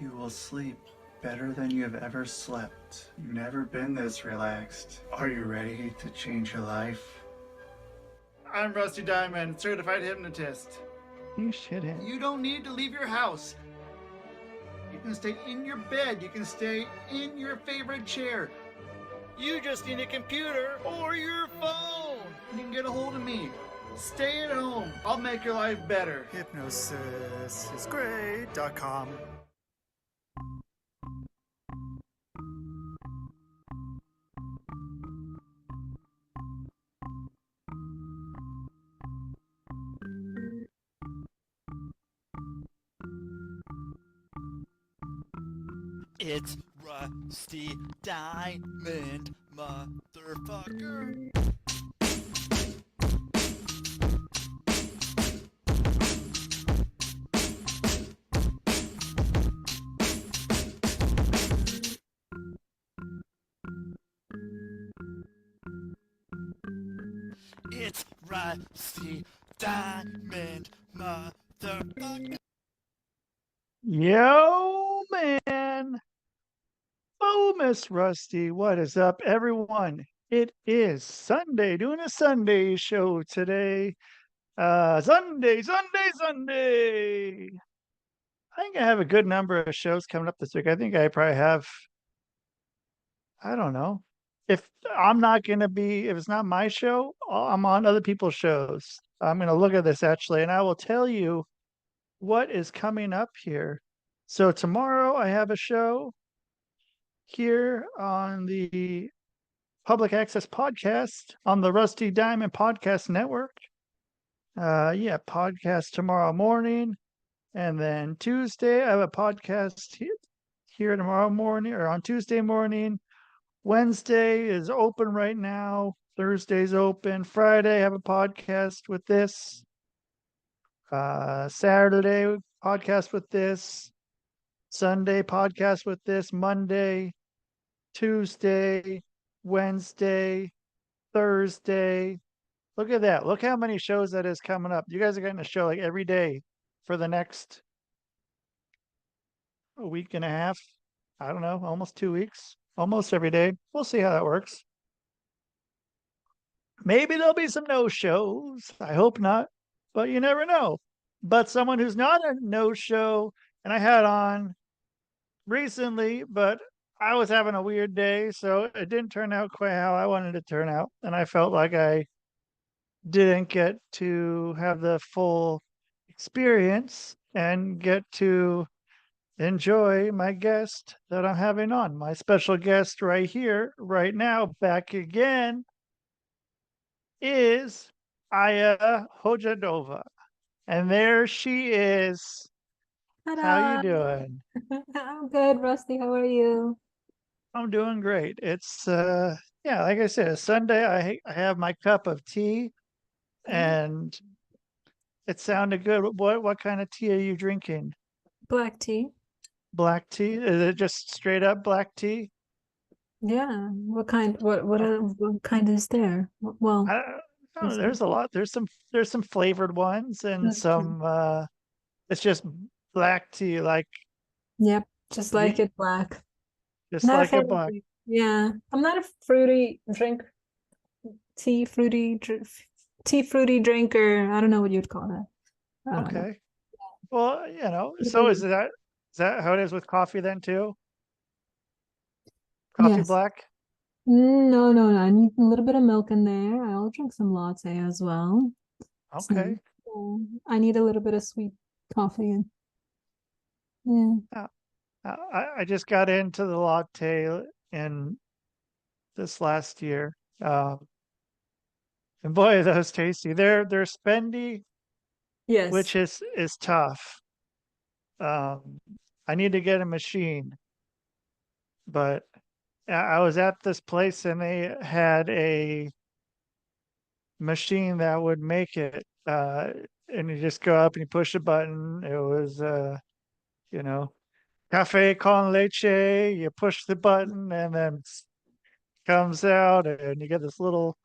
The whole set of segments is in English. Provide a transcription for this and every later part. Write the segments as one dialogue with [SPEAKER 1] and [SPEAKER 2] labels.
[SPEAKER 1] You will sleep better than you have ever slept. You've never been this relaxed. Are you ready to change your life? I'm Rusty Diamond, certified hypnotist.
[SPEAKER 2] You shouldn't.
[SPEAKER 1] You don't need to leave your house. You can stay in your bed. You can stay in your favorite chair. You just need a computer or your phone. You can get a hold of me. Stay at home. I'll make your life better.
[SPEAKER 2] Hypnosisisgreat.com.
[SPEAKER 3] It's Rusty Diamond, motherfucker. It's Rusty Diamond, motherfucker.
[SPEAKER 2] Yo, man. Oh, Miss Rusty, what is up, everyone? It is Sunday, doing a Sunday show today. Sunday. I think I have a good number of shows coming up this week. I think I probably have, I don't know. If I'm not going to be, if it's not my show, I'm on other people's shows. I'm going to look at this actually, and I will tell you what is coming up here. So tomorrow I have a show here on the Public Access Podcast on the Rusty Diamond Podcast Network. Podcast tomorrow morning. And then Tuesday, I have a podcast here tomorrow morning or on Tuesday morning. Wednesday is open right now. Thursday's open. Friday, I have a podcast with this. Saturday, podcast with this. Sunday, podcast with this. Monday, Tuesday, Wednesday, Thursday. Look at that. Look how many shows that is coming up. You guys are getting a show like every day for the next a week and a half. I don't know, almost 2 weeks. Almost every day. We'll see how that works. Maybe there'll be some no shows. I hope not, but you never know. But someone who's not a no show, and I had on recently, but I was having a weird day, so it didn't turn out quite how I wanted it to turn out. And I felt like I didn't get to have the full experience and get to enjoy my guest that I'm having on. My special guest right here, right now, back again, is Aya Hojadova. And there she is. How you
[SPEAKER 4] Ta-da!
[SPEAKER 2] doing?
[SPEAKER 4] I'm good, Rusty. How are you?
[SPEAKER 2] I'm doing great. It's like I said, it's Sunday. I have my cup of tea and it sounded good. What kind of tea are you drinking?
[SPEAKER 4] Black tea.
[SPEAKER 2] Black tea? Is it just straight up black tea?
[SPEAKER 4] Yeah. What kind? What kind is there? Well,
[SPEAKER 2] I don't know. There's a lot. There's some flavored ones and
[SPEAKER 4] that's true.
[SPEAKER 2] some it's just black tea, like
[SPEAKER 4] Yep. Just like it black.
[SPEAKER 2] just
[SPEAKER 4] Not a
[SPEAKER 2] like a
[SPEAKER 4] fan of
[SPEAKER 2] black.
[SPEAKER 4] it. Yeah. I'm not a tea fruity fruity drinker. I don't know what you'd call that. I don't know.
[SPEAKER 2] Okay. Well, so is that how it is with coffee then too? Coffee
[SPEAKER 4] Yes.
[SPEAKER 2] black?
[SPEAKER 4] No. I need a little bit of milk in there. I'll drink some latte as well.
[SPEAKER 2] Okay.
[SPEAKER 4] So, I need a little bit of sweet coffee. Yeah.
[SPEAKER 2] I just got into the latte in this last year. And boy, are those tasty. They're spendy,
[SPEAKER 4] Yes.
[SPEAKER 2] which is tough. I need to get a machine, but I was at this place and they had a machine that would make it. And you just go up and you push a button. It was, cafe con leche. You push the button and then comes out and you get this little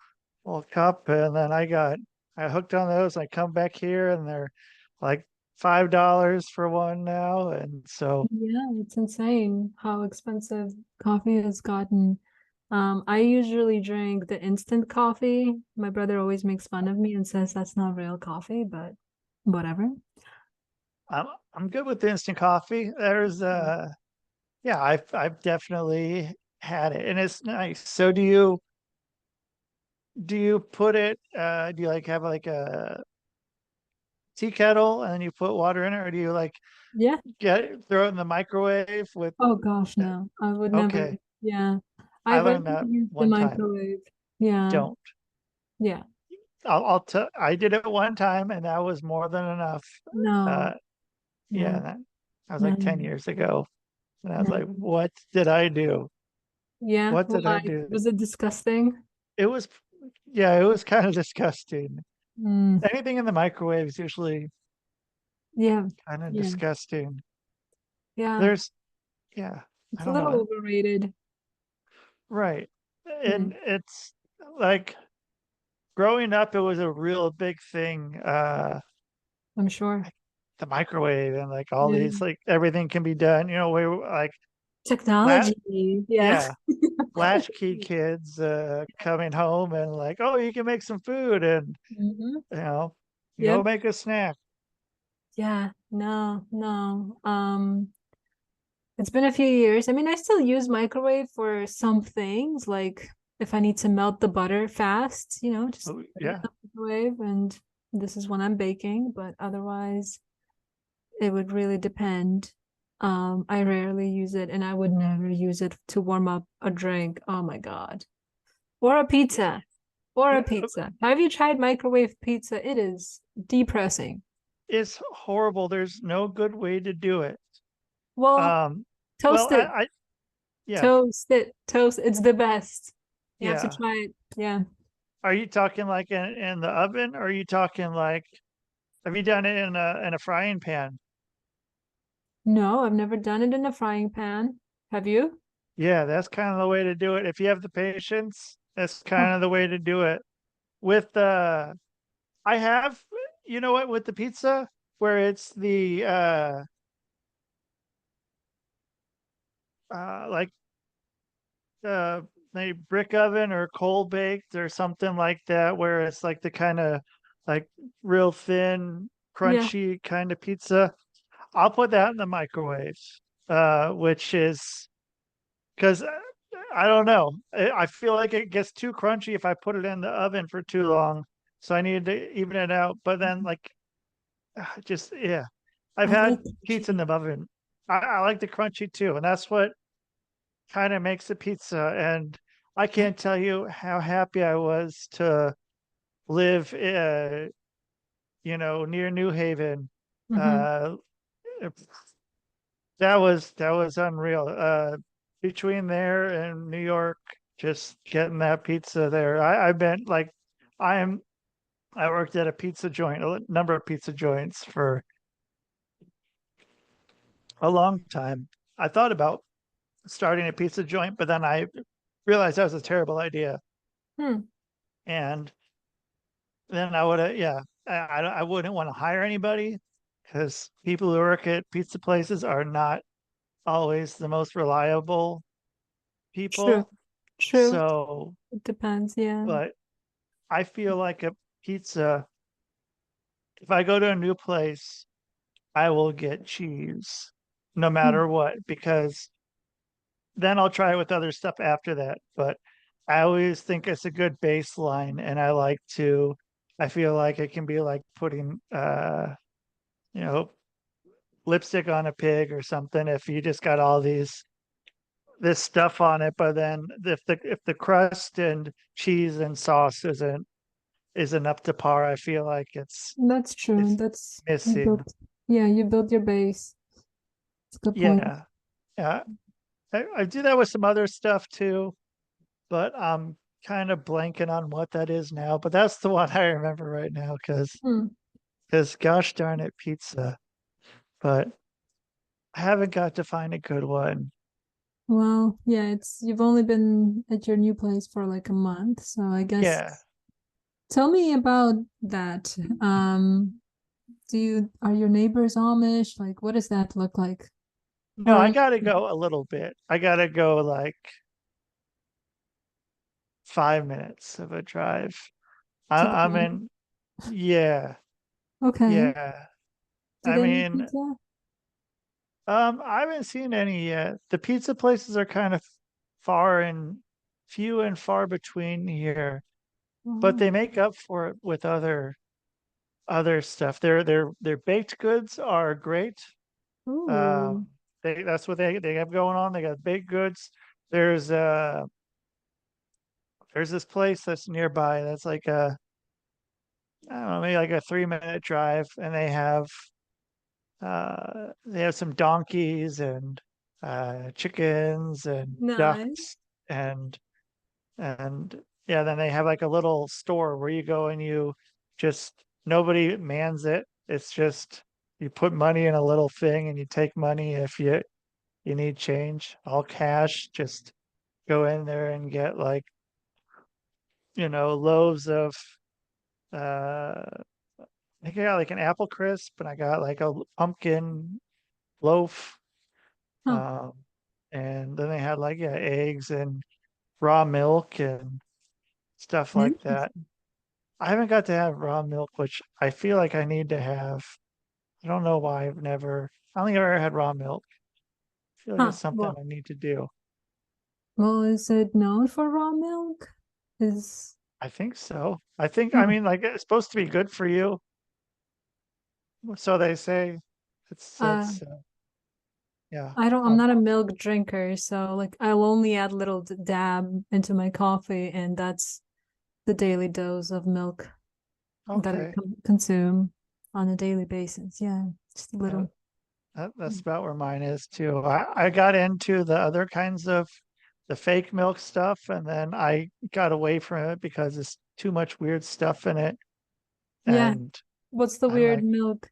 [SPEAKER 2] cup. And then I hooked on those. I come back here and they're like $5 for one now, and so
[SPEAKER 4] Yeah, it's insane how expensive coffee has gotten. I usually drink the instant coffee. My brother always makes fun of me and says that's not real coffee, but whatever.
[SPEAKER 2] I'm good with instant coffee. There's yeah, I've definitely had it, and it's nice. So do you put it do you like have like a tea kettle and then you put water in it, or do you like
[SPEAKER 4] Yeah.
[SPEAKER 2] throw it in the microwave with
[SPEAKER 4] Oh gosh, no. I would never.
[SPEAKER 2] okay.
[SPEAKER 4] Yeah. I
[SPEAKER 2] I
[SPEAKER 4] rarely
[SPEAKER 2] learned that
[SPEAKER 4] use the
[SPEAKER 2] one time.
[SPEAKER 4] microwave. Yeah.
[SPEAKER 2] Don't.
[SPEAKER 4] Yeah.
[SPEAKER 2] I did it one time and that was more than enough.
[SPEAKER 4] No.
[SPEAKER 2] Uh yeah,
[SPEAKER 4] No.
[SPEAKER 2] that was like 10
[SPEAKER 4] No.
[SPEAKER 2] years ago. And I was like,
[SPEAKER 4] No.
[SPEAKER 2] what did I do?
[SPEAKER 4] Yeah.
[SPEAKER 2] What did I
[SPEAKER 4] Why?
[SPEAKER 2] do?
[SPEAKER 4] Was it disgusting?
[SPEAKER 2] It was yeah, it was kind of disgusting.
[SPEAKER 4] Mm.
[SPEAKER 2] Anything in the microwave is usually
[SPEAKER 4] Yeah.
[SPEAKER 2] kind of
[SPEAKER 4] Yeah.
[SPEAKER 2] disgusting.
[SPEAKER 4] Yeah.
[SPEAKER 2] There's yeah, I
[SPEAKER 4] It's a
[SPEAKER 2] don't
[SPEAKER 4] little
[SPEAKER 2] know.
[SPEAKER 4] overrated.
[SPEAKER 2] Right.
[SPEAKER 4] Mm.
[SPEAKER 2] And it's like growing up, it was a real big thing.
[SPEAKER 4] I'm sure.
[SPEAKER 2] Like the microwave and like all
[SPEAKER 4] Yeah.
[SPEAKER 2] these, like everything can be done. We like lat,
[SPEAKER 4] Technology. Yeah.
[SPEAKER 2] yeah, latchkey kids coming home and like, oh, you can make some food and
[SPEAKER 4] Hmm.
[SPEAKER 2] you know,
[SPEAKER 4] Yep.
[SPEAKER 2] make a snack.
[SPEAKER 4] Yeah. No, no. It's been a few years. I mean, I still use microwave for some things, like if I need to melt the butter fast, just
[SPEAKER 2] Oh,
[SPEAKER 4] put it in
[SPEAKER 2] yeah,
[SPEAKER 4] the microwave, and this is when I'm baking, but otherwise it would really depend. I rarely use it, and I would never use it to warm up a drink. Oh my God. Or a pizza. Or a
[SPEAKER 2] yeah.
[SPEAKER 4] pizza. Have you tried microwave pizza? It is depressing.
[SPEAKER 2] It's horrible. There's no good way to do it.
[SPEAKER 4] Well,
[SPEAKER 2] Um, well,
[SPEAKER 4] toast it.
[SPEAKER 2] yeah,
[SPEAKER 4] Toast it. Toast. It's the best. You have to
[SPEAKER 2] yeah.
[SPEAKER 4] try it. Yeah.
[SPEAKER 2] Are you talking like in the oven, or are you talking like, have you done it in a frying pan?
[SPEAKER 4] No, I've never done it in a frying pan. Have you?
[SPEAKER 2] Yeah, that's kind of the way to do it. If you have the patience, that's
[SPEAKER 4] Huh.
[SPEAKER 2] kind of the way to do it. With I have, you know what, with the pizza, where it's the like uh maybe brick oven or coal baked or something like that, where it's like the kind of like real thin,
[SPEAKER 4] Yeah.
[SPEAKER 2] crunchy kind of pizza. I'll put that in the microwave, which is because I don't know. I feel like it gets too crunchy if I put it in the oven for too long. So I need to even it out. But then, like, just yeah, I've
[SPEAKER 4] I like
[SPEAKER 2] had
[SPEAKER 4] the
[SPEAKER 2] pizza in
[SPEAKER 4] cheese.
[SPEAKER 2] the oven. I like the crunchy too, and that's what kind of makes the pizza. And I
[SPEAKER 4] Yeah.
[SPEAKER 2] can't tell you how happy I was to live, near New Haven.
[SPEAKER 4] Mm-hmm.
[SPEAKER 2] Uh, that was unreal. Between there and New York, just getting that pizza there. I've been like, I am. I worked at a pizza joint, a number of pizza joints for a long time. I thought about starting a pizza joint, but then I realized that was a terrible idea,
[SPEAKER 4] Hmm.
[SPEAKER 2] and then I would have, yeah, I wouldn't want to hire anybody because people who work at pizza places are not always the most reliable
[SPEAKER 4] True.
[SPEAKER 2] people.
[SPEAKER 4] True.
[SPEAKER 2] So,
[SPEAKER 4] It depends. Yeah.
[SPEAKER 2] but I feel like a pizza, if I go to a new place, I will get cheese no
[SPEAKER 4] Hmm.
[SPEAKER 2] matter what, because then I'll try it with other stuff after that. But I always think it's a good baseline, and I feel like it can be like putting you know, lipstick on a pig or something if you just got all this stuff on it, but then if the crust and cheese and sauce isn't up to par, I feel like
[SPEAKER 4] That's true.
[SPEAKER 2] it's
[SPEAKER 4] That's you
[SPEAKER 2] missing.
[SPEAKER 4] built. Yeah, you built your base. It's a good point.
[SPEAKER 2] Yeah. Yeah. I do that with some other stuff too, but I'm kind of blanking on what that is now. But that's the one I remember right now
[SPEAKER 4] Hmm.
[SPEAKER 2] because gosh darn it, pizza. But I haven't got to find a good one.
[SPEAKER 4] Well, yeah, it's you've only been at your new place for like a month, so I guess
[SPEAKER 2] Yeah.
[SPEAKER 4] tell me about that. Are your neighbors Amish? Like, what does that look like?
[SPEAKER 2] No, I
[SPEAKER 4] Or
[SPEAKER 2] gotta go a little bit. I gotta go like 5 minutes of a drive.
[SPEAKER 4] to the
[SPEAKER 2] I'm
[SPEAKER 4] mall?
[SPEAKER 2] in, yeah,
[SPEAKER 4] Okay.
[SPEAKER 2] yeah.
[SPEAKER 4] Do
[SPEAKER 2] I
[SPEAKER 4] they make
[SPEAKER 2] mean,
[SPEAKER 4] pizza?
[SPEAKER 2] I haven't seen any yet. The pizza places are kind of far and few and far between here, but
[SPEAKER 4] Oh.
[SPEAKER 2] they make up for it with other stuff. Their baked goods are great.
[SPEAKER 4] Ooh.
[SPEAKER 2] Um, that's what they have going on. They got baked goods. There's uh there's this place that's nearby that's like I don't know, maybe like a 3 minute drive, and they have some donkeys and chickens and
[SPEAKER 4] Nice.
[SPEAKER 2] ducks and and yeah, then they have like a little store where you go and you just nobody mans it. It's just you put money in a little thing and you take money if you need change, all cash. Just go in there and get like, loaves of I think I got like an apple crisp and I got like a pumpkin loaf.
[SPEAKER 4] Huh.
[SPEAKER 2] Um, and then they had like, yeah, eggs and raw milk and stuff like that.
[SPEAKER 4] Interesting.
[SPEAKER 2] I haven't got to have raw milk, which I feel like I need to have. I don't know why I don't think I've ever had raw milk. I feel like
[SPEAKER 4] Huh.
[SPEAKER 2] it's something I need to do.
[SPEAKER 4] Well, is it known for raw milk? Is
[SPEAKER 2] I think so. I
[SPEAKER 4] huh.
[SPEAKER 2] mean, like it's supposed to be good for you. So they say
[SPEAKER 4] Uh,
[SPEAKER 2] yeah.
[SPEAKER 4] I'm not a milk drinker, so like I'll only add little dab into my coffee, and that's the daily dose of milk that I
[SPEAKER 2] Okay.
[SPEAKER 4] consume on a daily basis. Yeah, just a
[SPEAKER 2] Yeah,
[SPEAKER 4] little.
[SPEAKER 2] that's about where mine is too. I got into the other kinds of the fake milk stuff, and then I got away from it because there's too much weird stuff in it.
[SPEAKER 4] Yeah.
[SPEAKER 2] And
[SPEAKER 4] What's the
[SPEAKER 2] I'm
[SPEAKER 4] weird milk?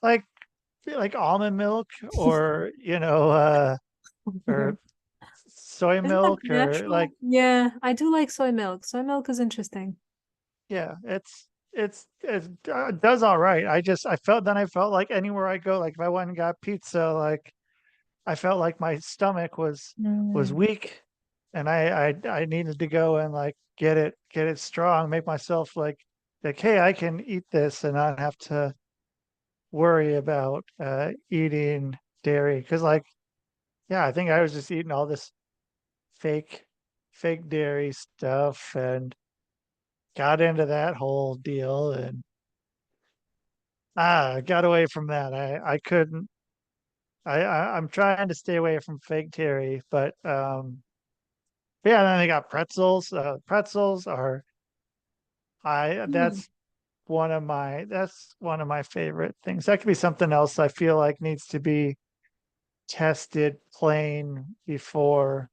[SPEAKER 2] like like almond milk or or
[SPEAKER 4] Weird.
[SPEAKER 2] soy
[SPEAKER 4] Isn't that
[SPEAKER 2] milk or like,
[SPEAKER 4] natural? Yeah, I do like soy milk. Soy milk is interesting.
[SPEAKER 2] yeah, it does all right. I felt like anywhere I go, like if I went and got pizza, like I felt like my stomach was
[SPEAKER 4] Mm.
[SPEAKER 2] weak, and I needed to go and like get it strong, make myself like hey, I can eat this and not have to worry about eating dairy because like yeah, I think I was just eating all this fake fake dairy stuff and got into that whole deal and got away from that. I couldn't. I'm trying to stay away from fake dairy, but yeah, then they got pretzels. Pretzels are I
[SPEAKER 4] Mm.
[SPEAKER 2] that's one of my favorite things. That could be something else I feel like needs to be tested plain before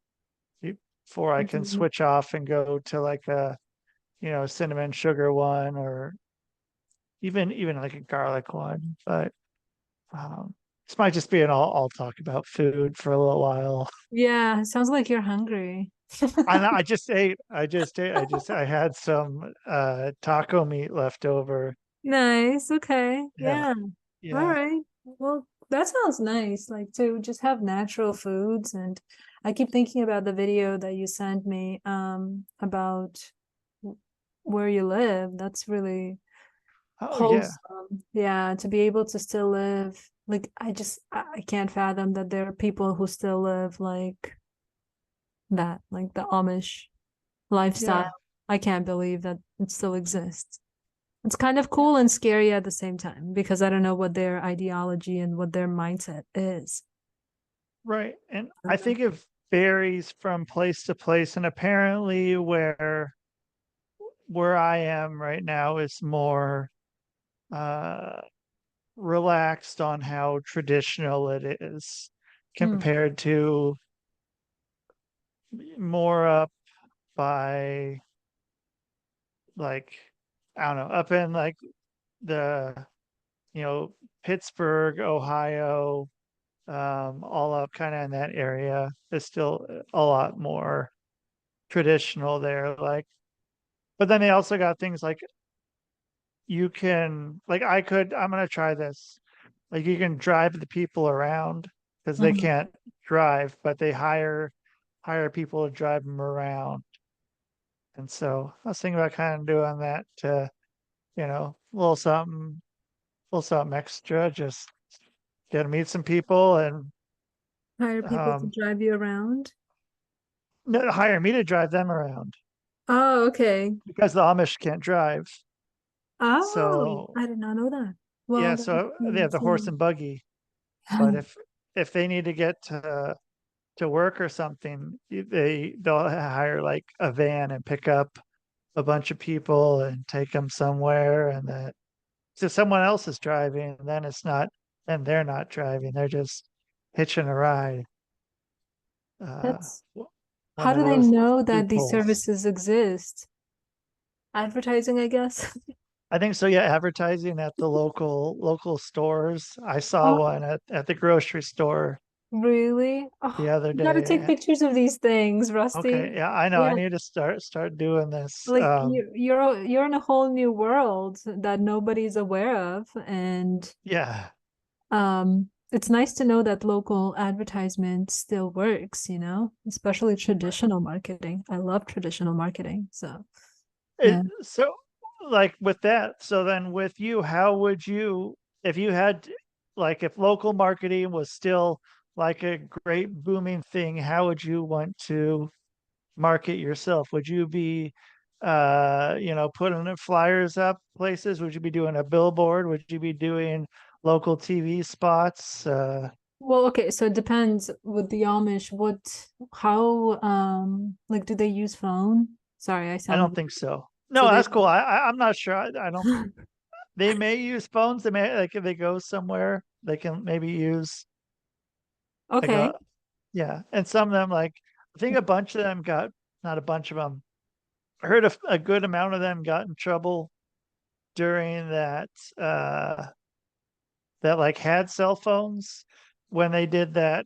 [SPEAKER 2] I can
[SPEAKER 4] Mhm.
[SPEAKER 2] switch off and go to like a, cinnamon sugar one or even like a garlic one. But this might just be an all talk about food for a little while.
[SPEAKER 4] Yeah, sounds like you're hungry.
[SPEAKER 2] I just ate. I had some taco meat left over.
[SPEAKER 4] Nice. Okay.
[SPEAKER 2] Yeah,
[SPEAKER 4] Yeah. All
[SPEAKER 2] yeah.
[SPEAKER 4] right. Well, that sounds nice. Like to just have natural foods. And I keep thinking about the video that you sent me about where you live. That's really
[SPEAKER 2] Oh yeah,
[SPEAKER 4] wholesome. Yeah, to be able to still live. Like I can't fathom that there are people who still live like that, like the Amish lifestyle.
[SPEAKER 2] yeah,
[SPEAKER 4] I can't believe that it still exists. It's kind of
[SPEAKER 2] yeah.
[SPEAKER 4] cool and scary at the same time because I don't know what their ideology and what their mindset is.
[SPEAKER 2] Right. And I
[SPEAKER 4] Uh,
[SPEAKER 2] think it varies from place to place. And apparently where I am right now is more uh relaxed on how traditional it is
[SPEAKER 4] mm,
[SPEAKER 2] compared to more up by like I don't know, up in like the Pittsburgh, Ohio, all up kind of in that area is still a lot more traditional there. Like, but then they also got things like you can like I'm gonna try this. Like you can drive the people around because they
[SPEAKER 4] Mhm.
[SPEAKER 2] can't drive, but they hire people to drive them around. And so I was thinking about kind of doing that to, a little something extra, just get to meet some people and
[SPEAKER 4] Hire people to
[SPEAKER 2] um
[SPEAKER 4] drive you around.
[SPEAKER 2] no, hire me to drive them around
[SPEAKER 4] Oh, okay.
[SPEAKER 2] because the Amish can't drive.
[SPEAKER 4] Oh,
[SPEAKER 2] So
[SPEAKER 4] I did not know that.
[SPEAKER 2] yeah,
[SPEAKER 4] Well, that
[SPEAKER 2] so they have
[SPEAKER 4] makes
[SPEAKER 2] the horse
[SPEAKER 4] sense.
[SPEAKER 2] and buggy. But if they need to get to work or something, they'll hire like a van and pick up a bunch of people and take them somewhere, and that so someone else is driving, and then then they're not driving, they're just hitching a ride. Uh,
[SPEAKER 4] That's
[SPEAKER 2] one
[SPEAKER 4] how
[SPEAKER 2] of
[SPEAKER 4] do they
[SPEAKER 2] those
[SPEAKER 4] know that these
[SPEAKER 2] loopholes.
[SPEAKER 4] services exist? Advertising, I guess.
[SPEAKER 2] I think so. Yeah, advertising at the local stores. I saw
[SPEAKER 4] Oh,
[SPEAKER 2] one at the grocery store
[SPEAKER 4] really?
[SPEAKER 2] the
[SPEAKER 4] Oh,
[SPEAKER 2] other
[SPEAKER 4] you gotta take
[SPEAKER 2] day.
[SPEAKER 4] pictures of these things,
[SPEAKER 2] Okay,
[SPEAKER 4] Rusty.
[SPEAKER 2] yeah, I know. I
[SPEAKER 4] Yeah,
[SPEAKER 2] need to start doing this.
[SPEAKER 4] like you're in a whole new world that nobody's aware of, and
[SPEAKER 2] Yeah,
[SPEAKER 4] it's nice to know that local advertisement still works, especially traditional marketing. I love traditional marketing. So, yeah.
[SPEAKER 2] So, like with that, so then with you, how would you, if you had, like, if local marketing was still like a great booming thing, how would you want to market yourself? Would you be, putting the flyers up places? Would you be doing a billboard? Would you be doing local TV spots?
[SPEAKER 4] Well, okay, so it depends with the Amish, how, like, do they use phone? Sorry, I
[SPEAKER 2] I don't
[SPEAKER 4] sound,
[SPEAKER 2] think so. No,
[SPEAKER 4] so they,
[SPEAKER 2] that's cool. I'm not sure. I don't. They may use phones. They may like if they go somewhere, they can maybe use like
[SPEAKER 4] okay.
[SPEAKER 2] yeah. And some of them like I think a bunch of them got not a bunch of them. I heard a good amount of them got in trouble during uh that like had cell phones when they did that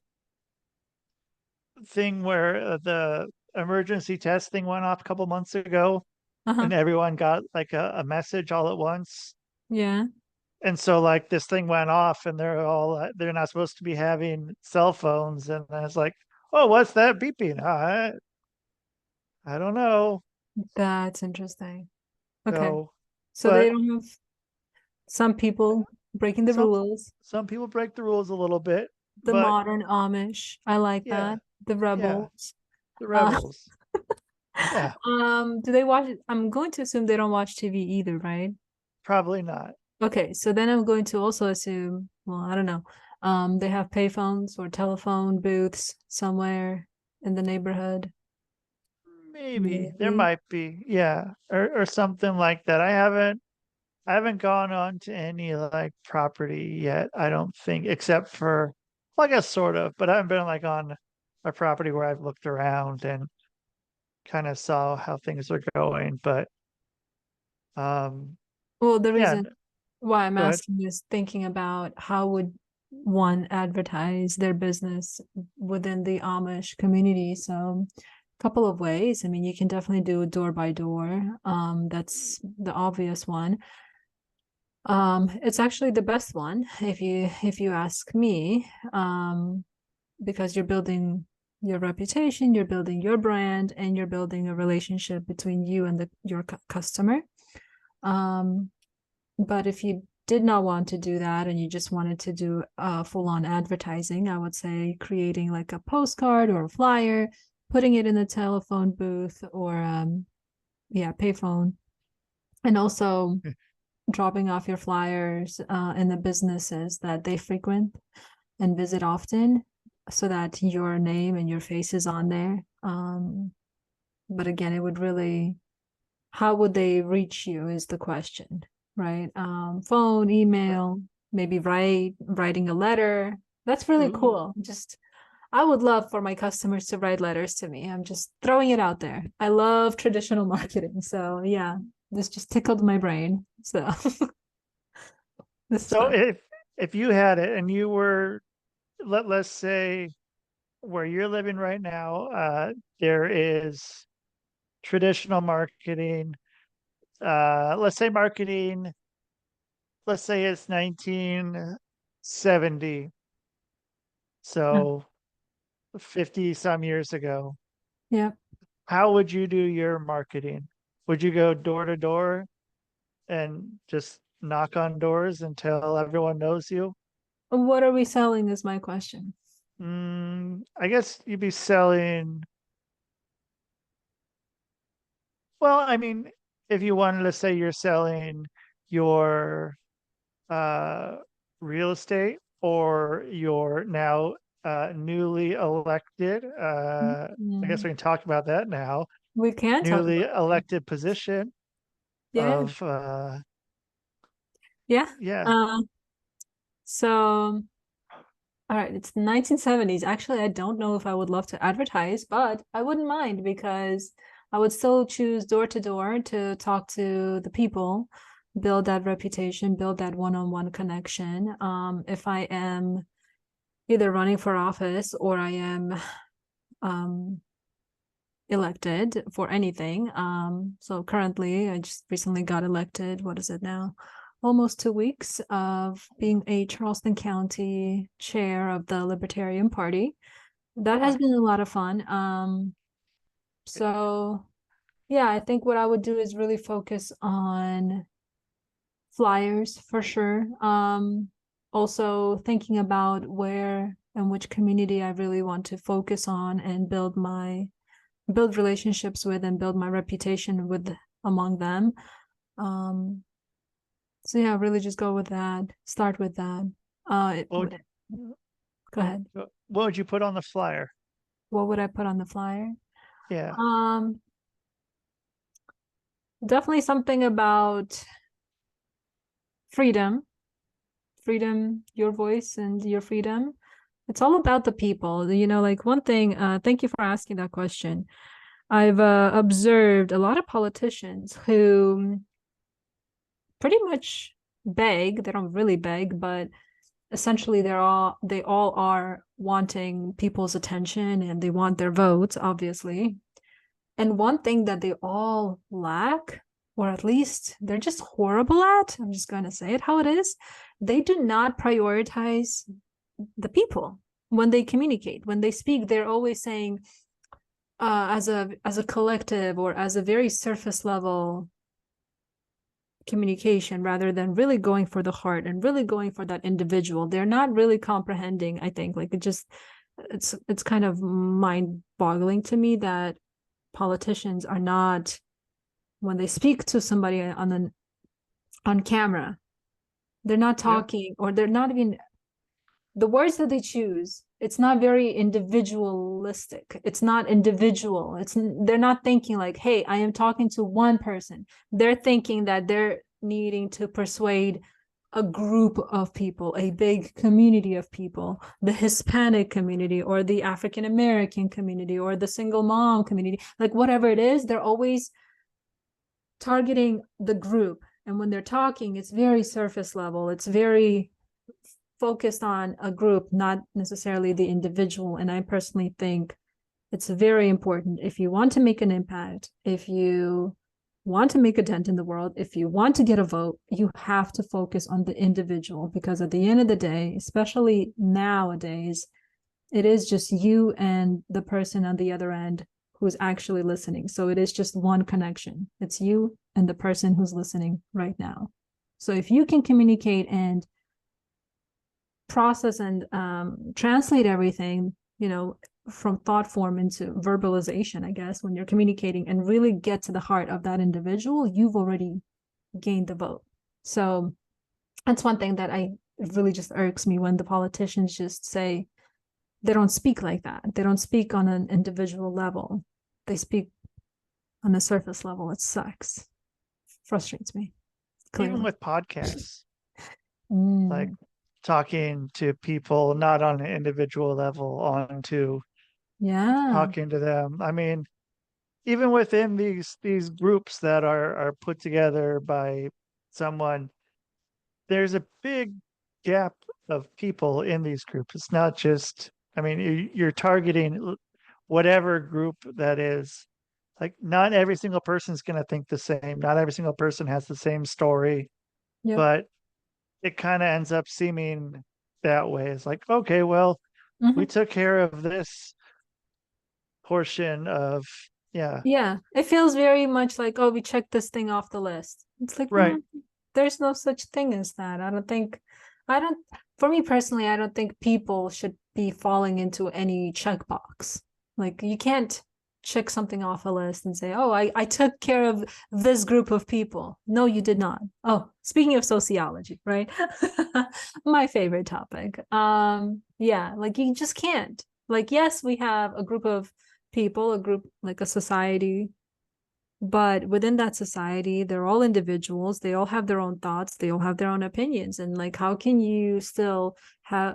[SPEAKER 2] thing where the emergency testing went off a couple months ago
[SPEAKER 4] Uh-huh.
[SPEAKER 2] and everyone got like a message all at once.
[SPEAKER 4] Yeah.
[SPEAKER 2] And so like this thing went off and they're not supposed to be having cell phones. And then it's like, oh, what's that beeping? I don't know.
[SPEAKER 4] That's interesting. Okay.
[SPEAKER 2] So,
[SPEAKER 4] So they
[SPEAKER 2] but
[SPEAKER 4] don't have some people breaking the
[SPEAKER 2] some
[SPEAKER 4] rules.
[SPEAKER 2] some people break the rules a little bit,
[SPEAKER 4] The
[SPEAKER 2] but
[SPEAKER 4] modern Amish. I like
[SPEAKER 2] yeah,
[SPEAKER 4] that. The
[SPEAKER 2] yeah,
[SPEAKER 4] rebels.
[SPEAKER 2] the
[SPEAKER 4] Uh,
[SPEAKER 2] rebels. Yeah,
[SPEAKER 4] do they watch? I'm going to assume they don't watch TV either, right?
[SPEAKER 2] probably not.
[SPEAKER 4] Okay, so then I'm going to also assume, well, I don't know. They have payphones or telephone booths somewhere in the neighborhood.
[SPEAKER 2] Maybe there
[SPEAKER 4] Maybe.
[SPEAKER 2] might be, yeah, or something like that. I haven't gone on to any like property yet, I don't think, except for, well, I guess sort of, but I haven't been like on a property where I've looked around and kind of saw how things are going. But
[SPEAKER 4] Well, the
[SPEAKER 2] yeah,
[SPEAKER 4] reason why I'm
[SPEAKER 2] good.
[SPEAKER 4] asking is thinking about how would one advertise their business within the Amish community. So, a couple of ways. I mean, you can definitely do door by door. That's the obvious one. It's actually the best one if you ask me, because you're building your reputation, you're building your brand, and you're building a relationship between you and your customer. Um, but if you did not want to do that and you just wanted to do full-on advertising, I would say creating like a postcard or a flyer, putting it in the telephone booth or yeah, payphone, and also dropping off your flyers in the businesses that they frequent and visit often so that your name and your face is on there. But again, it would really, how would they reach you is the question, right? Phone, email, maybe writing a letter. That's really
[SPEAKER 2] Ooh.
[SPEAKER 4] cool. Just, I would love for my customers to write letters to me. I'm just throwing it out there. I love traditional marketing. So yeah, this just tickled my brain. So this is
[SPEAKER 2] So
[SPEAKER 4] fun.
[SPEAKER 2] if you had it and you were let's say where you're living right now, there is traditional marketing, let's say marketing let's say it's 1970, so 50 some years ago.
[SPEAKER 4] Yeah.
[SPEAKER 2] How would you do your marketing? Would you go door to door and just knock on doors until everyone knows you?
[SPEAKER 4] What are we selling is my question.
[SPEAKER 2] I guess you'd be selling. Well, I mean, if you wanted to say you're selling your uh, real estate or your now newly elected, I guess
[SPEAKER 4] Mm,
[SPEAKER 2] we can talk about that now,
[SPEAKER 4] we can talk
[SPEAKER 2] newly
[SPEAKER 4] about that.
[SPEAKER 2] elected position
[SPEAKER 4] Yeah.
[SPEAKER 2] of,
[SPEAKER 4] Yeah.
[SPEAKER 2] yeah,
[SPEAKER 4] Uh, so all right, it's the 1970s. Actually, I don't know if I would love to advertise, but I wouldn't mind because I would still choose door to door to talk to the people, build that reputation, build that one-on-one connection. If I am either running for office or I am um, elected for anything. So currently, I just recently got elected. What is it now? Almost 2 weeks of being a Charleston County chair of the Libertarian Party. That has been a lot of fun. So yeah, I think what I would do is really focus on flyers for sure. Also thinking about where and which community I really want to focus on and build relationships with and build my reputation with among them. Um, so yeah, really just go with that. Start with that.
[SPEAKER 2] what
[SPEAKER 4] Go ahead.
[SPEAKER 2] what would you put on the flyer?
[SPEAKER 4] What would I put on the flyer?
[SPEAKER 2] Yeah.
[SPEAKER 4] Um, Definitely something about freedom, your voice and your freedom. It's all about the people. Like one thing, thank you for asking that question. I've observed a lot of politicians who pretty much beg, they don't really beg, but essentially they all are wanting people's attention and they want their votes, obviously. And one thing that they all lack, or at least they're just horrible at, I'm just going to say it how it is, they do not prioritize the people when they communicate. When they speak, they're always saying, as a collective or as a very surface level communication rather than really going for the heart and really going for that individual. They're not really comprehending, I think. Like it's kind of mind-boggling to me that politicians are not, when they speak to somebody on camera, they're not
[SPEAKER 2] Yeah.
[SPEAKER 4] talking, or they're not even, the words that they choose, it's not very individualistic. It's not individual. They're not thinking like, hey, I am talking to one person. They're thinking that they're needing to persuade a group of people, a big community of people, the Hispanic community or the African American community or the single mom community, like whatever it is, they're always targeting the group. And when they're talking, it's very surface level. It's very focused on a group, not necessarily the individual. And I personally think it's very important, if you want to make an impact, if you want to make a dent in the world, if you want to get a vote, you have to focus on the individual, because at the end of the day, especially nowadays, it is just you and the person on the other end who's actually listening. So it is just one connection. It's you and the person who's listening right now. So if you can communicate and process and translate everything, from thought form into verbalization, I guess, when you're communicating and really get to the heart of that individual, you've already gained the vote. So that's one thing that it really just irks me, when the politicians just say, they don't speak like that. They don't speak on an individual level. They speak on a surface level. It sucks. Frustrates me. Clearly.
[SPEAKER 2] Even with podcasts, like talking to people not on an individual level, on to talking to them. I mean, even within these groups that are put together by someone, there's a big gap of people in these groups. It's not just, I mean, you're targeting whatever group that is. Like, not every single person is going to think the same. Not every single person has the same story.
[SPEAKER 4] Yep.
[SPEAKER 2] But it kind of ends up seeming that way. It's like, okay, well, we
[SPEAKER 4] Mhm.
[SPEAKER 2] took care of this portion of, yeah,
[SPEAKER 4] Yeah, it feels very much like, oh, we checked this thing off the list. It's like,
[SPEAKER 2] right,
[SPEAKER 4] there's no such thing as that. I don't, for me personally, I don't think people should be falling into any checkbox. Like, you can't check something off a list and say, oh, I took care of this group of people. No, you did not. Oh, speaking of sociology, right? My favorite topic. Yeah, like you just can't. Like, yes, we have a group of people, a group, like a society, but within that society, they're all individuals. They all have their own thoughts. They all have their own opinions. And like, how can you still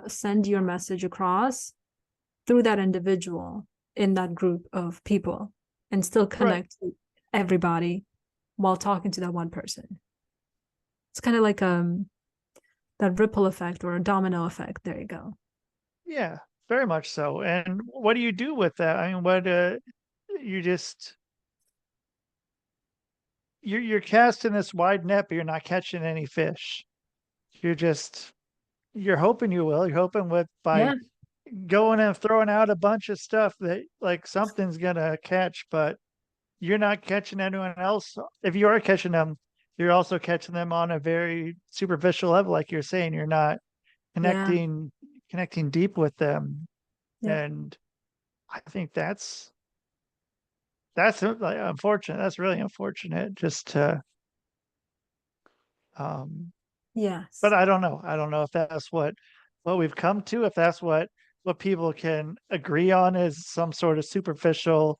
[SPEAKER 4] send your message across through that individual in that group of people and still
[SPEAKER 2] right.
[SPEAKER 4] connect to everybody while talking to that one person? It's kind of like that ripple effect or a domino effect. There you go.
[SPEAKER 2] Yeah, very much so. And what do you do with that? I mean, what you just you're casting this wide net, but you're not catching any fish. You're just you're hoping you will. You're hoping with by
[SPEAKER 4] Yeah.
[SPEAKER 2] going and throwing out a bunch of stuff that like something's gonna catch, but you're not catching anyone else. If you are catching them, you're also catching them on a very superficial level, like you're saying. You're not
[SPEAKER 4] Yeah.
[SPEAKER 2] connecting deep with them,
[SPEAKER 4] Yep.
[SPEAKER 2] and I think that's like unfortunate. That's really unfortunate. Just to, um, but
[SPEAKER 4] Yes.
[SPEAKER 2] I don't know. I don't know if that's what we've come to. If that's what people can agree on is some sort of superficial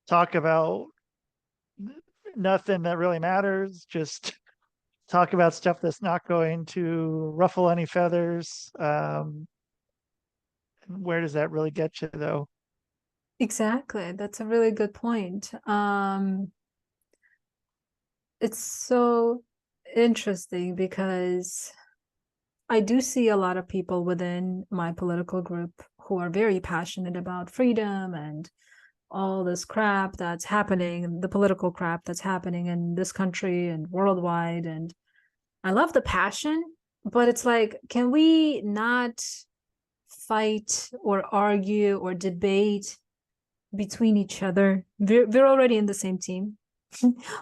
[SPEAKER 2] talk about nothing that really matters. Just talk about stuff that's not going to ruffle any feathers. Where does that really get you, though?
[SPEAKER 4] Exactly. That's a really good point. It's so interesting because I do see a lot of people within my political group who are very passionate about freedom and all this crap that's happening, the political crap that's happening in this country and worldwide. And I love the passion, but it's like, can we not fight or argue or debate between each other? We're already in the same team.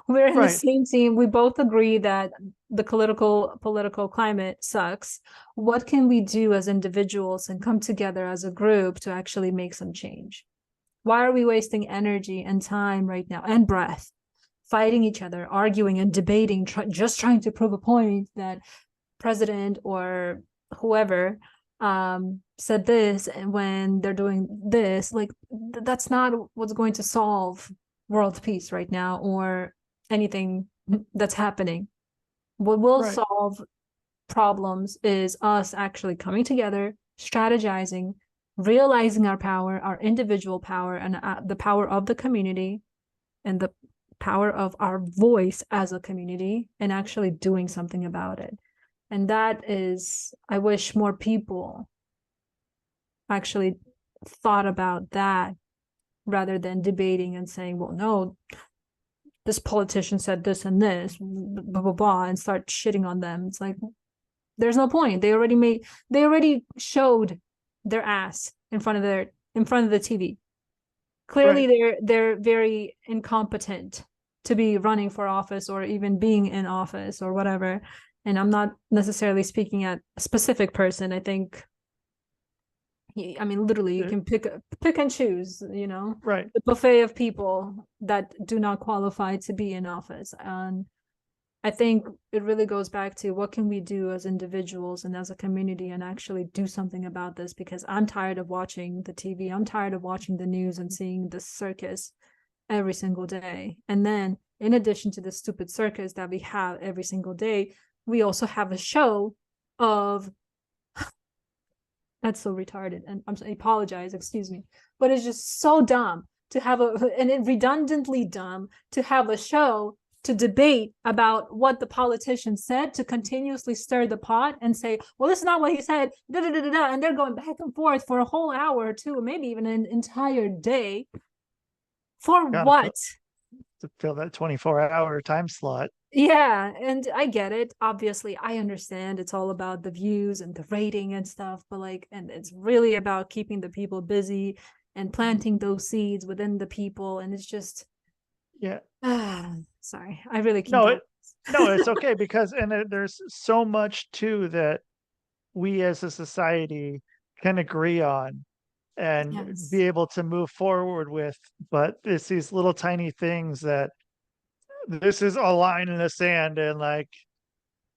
[SPEAKER 4] We're in the
[SPEAKER 2] Right,
[SPEAKER 4] same team. We both agree that the political climate sucks. What can we do as individuals and come together as a group to actually make some change? Why are we wasting energy and time right now and breath fighting each other, arguing and debating, just trying to prove a point that president or whoever said this, and when they're doing this, like that's not what's going to solve world peace right now or anything that's happening. What will
[SPEAKER 2] right,
[SPEAKER 4] solve problems is us actually coming together, strategizing, realizing our power, our individual power, and the power of the community and the power of our voice as a community, and actually doing something about it. And that is, I wish more people actually thought about that rather than debating and saying, well, no, this politician said this and this, blah, blah, blah, and start shitting on them. It's like, there's no point. They already showed their ass in front of the TV. Clearly,
[SPEAKER 2] right.
[SPEAKER 4] they're very incompetent to be running for office or even being in office or whatever. And I'm not necessarily speaking at a specific person. I think, I mean, literally, you can pick and choose.
[SPEAKER 2] Right.
[SPEAKER 4] The buffet of people that do not qualify to be in office. And I think it really goes back to what can we do as individuals and as a community and actually do something about this, because I'm tired of watching the TV. I'm tired of watching the news and seeing this circus every single day. And then in addition to the stupid circus that we have every single day, we also have a show of that's so retarded. And I apologize, excuse me. But it's just so dumb to have and it redundantly dumb to have a show to debate about what the politician said, to continuously stir the pot and say, well, this is not what he said, da, da, da, da, da, and they're going back and forth for a whole hour or two, or maybe even an entire day. For
[SPEAKER 2] Gotta
[SPEAKER 4] what?
[SPEAKER 2] to fill that 24-hour time slot.
[SPEAKER 4] Yeah, and I get it. Obviously, I understand it's all about the views and the rating and stuff, but like, and it's really about keeping the people busy and planting those seeds within the people. And it's just,
[SPEAKER 2] Yeah.
[SPEAKER 4] sorry, I really can't
[SPEAKER 2] No,
[SPEAKER 4] get.
[SPEAKER 2] no, it's okay because there's so much too that we as a society can agree on and
[SPEAKER 4] Yes.
[SPEAKER 2] be able to move forward with, but it's these little tiny things that this is a line in the sand, and like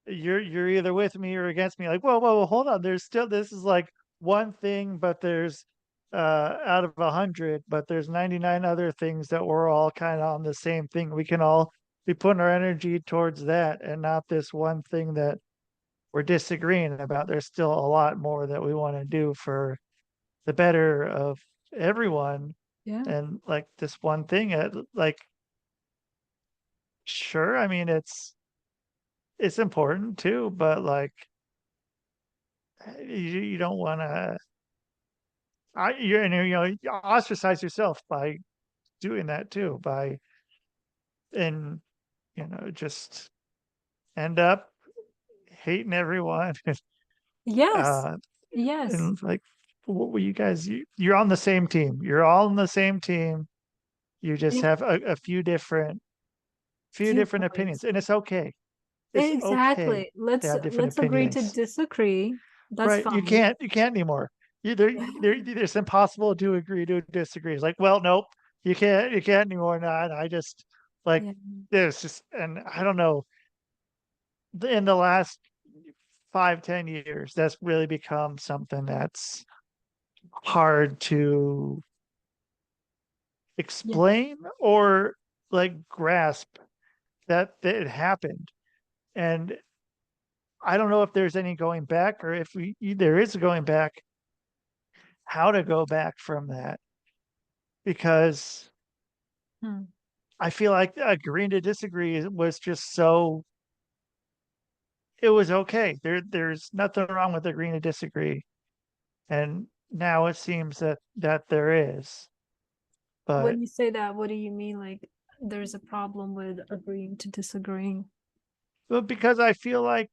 [SPEAKER 2] you're either with me or against me. Like, whoa, hold on. There's still, this is like one thing, but there's out of 100, but there's 99 other things that we're all kind of on the same thing. We can all be putting our energy towards that and not this one thing that we're disagreeing about. There's still a lot more that we want to do for the better of everyone.
[SPEAKER 4] Yeah.
[SPEAKER 2] And like this one thing, like, sure, I mean, it's important too, but like, you don't want to, you ostracize yourself by doing that too, by, and, just end up hating everyone.
[SPEAKER 4] Yes.
[SPEAKER 2] uh,
[SPEAKER 4] Yes.
[SPEAKER 2] and like, what were you guys, you're on the same team. You're all on the same team. You just
[SPEAKER 4] Yeah.
[SPEAKER 2] have a few different opinions,
[SPEAKER 4] Viewpoints.
[SPEAKER 2] and it's okay. It's okay
[SPEAKER 4] Exactly.
[SPEAKER 2] to
[SPEAKER 4] Let's
[SPEAKER 2] have different
[SPEAKER 4] let's agree to
[SPEAKER 2] opinions.
[SPEAKER 4] disagree. That's
[SPEAKER 2] Right.
[SPEAKER 4] fine.
[SPEAKER 2] You can't anymore. It's impossible to agree to disagree. It's like, well, nope, you can't anymore. Not. I just like
[SPEAKER 4] Yeah.
[SPEAKER 2] this. Just, and I don't know. In the last 5, 10 years, that's really become something that's hard to
[SPEAKER 4] Yeah.
[SPEAKER 2] explain or like grasp that it happened. And I don't know if there's any going back, or if there is a going back, how to go back from that, because
[SPEAKER 4] Hmm.
[SPEAKER 2] I feel like agreeing to disagree was just so, it was okay. There's nothing wrong with agreeing to disagree. And now it seems that there is. But
[SPEAKER 4] When you say that, what do you mean? Like, there's a problem with agreeing to disagreeing?
[SPEAKER 2] because I feel like,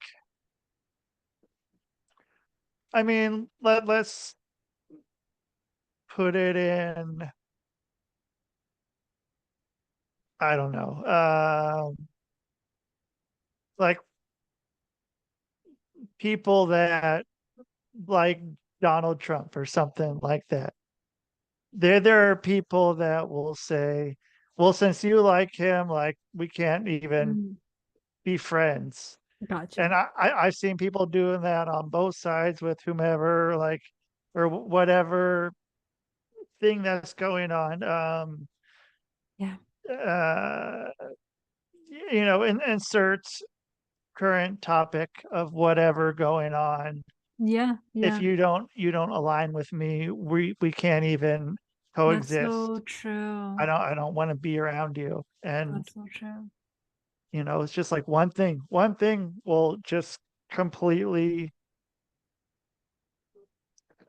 [SPEAKER 2] I mean, let's put it in, I don't know. Like people that like Donald Trump or something like that. There are people that will say, well, since you like him, like we can't even
[SPEAKER 4] Mm,
[SPEAKER 2] be friends.
[SPEAKER 4] gotcha.
[SPEAKER 2] And I've seen people doing that on both sides with whomever, like, or whatever thing that's going on.
[SPEAKER 4] Yeah.
[SPEAKER 2] Uh, inserts current topic of whatever going on.
[SPEAKER 4] Yeah.
[SPEAKER 2] If
[SPEAKER 4] Yeah.
[SPEAKER 2] you don't align with me, we can't even
[SPEAKER 4] That's so
[SPEAKER 2] coexist.
[SPEAKER 4] true.
[SPEAKER 2] I don't want to be around you. And
[SPEAKER 4] That's so true.
[SPEAKER 2] it's just like one thing will just completely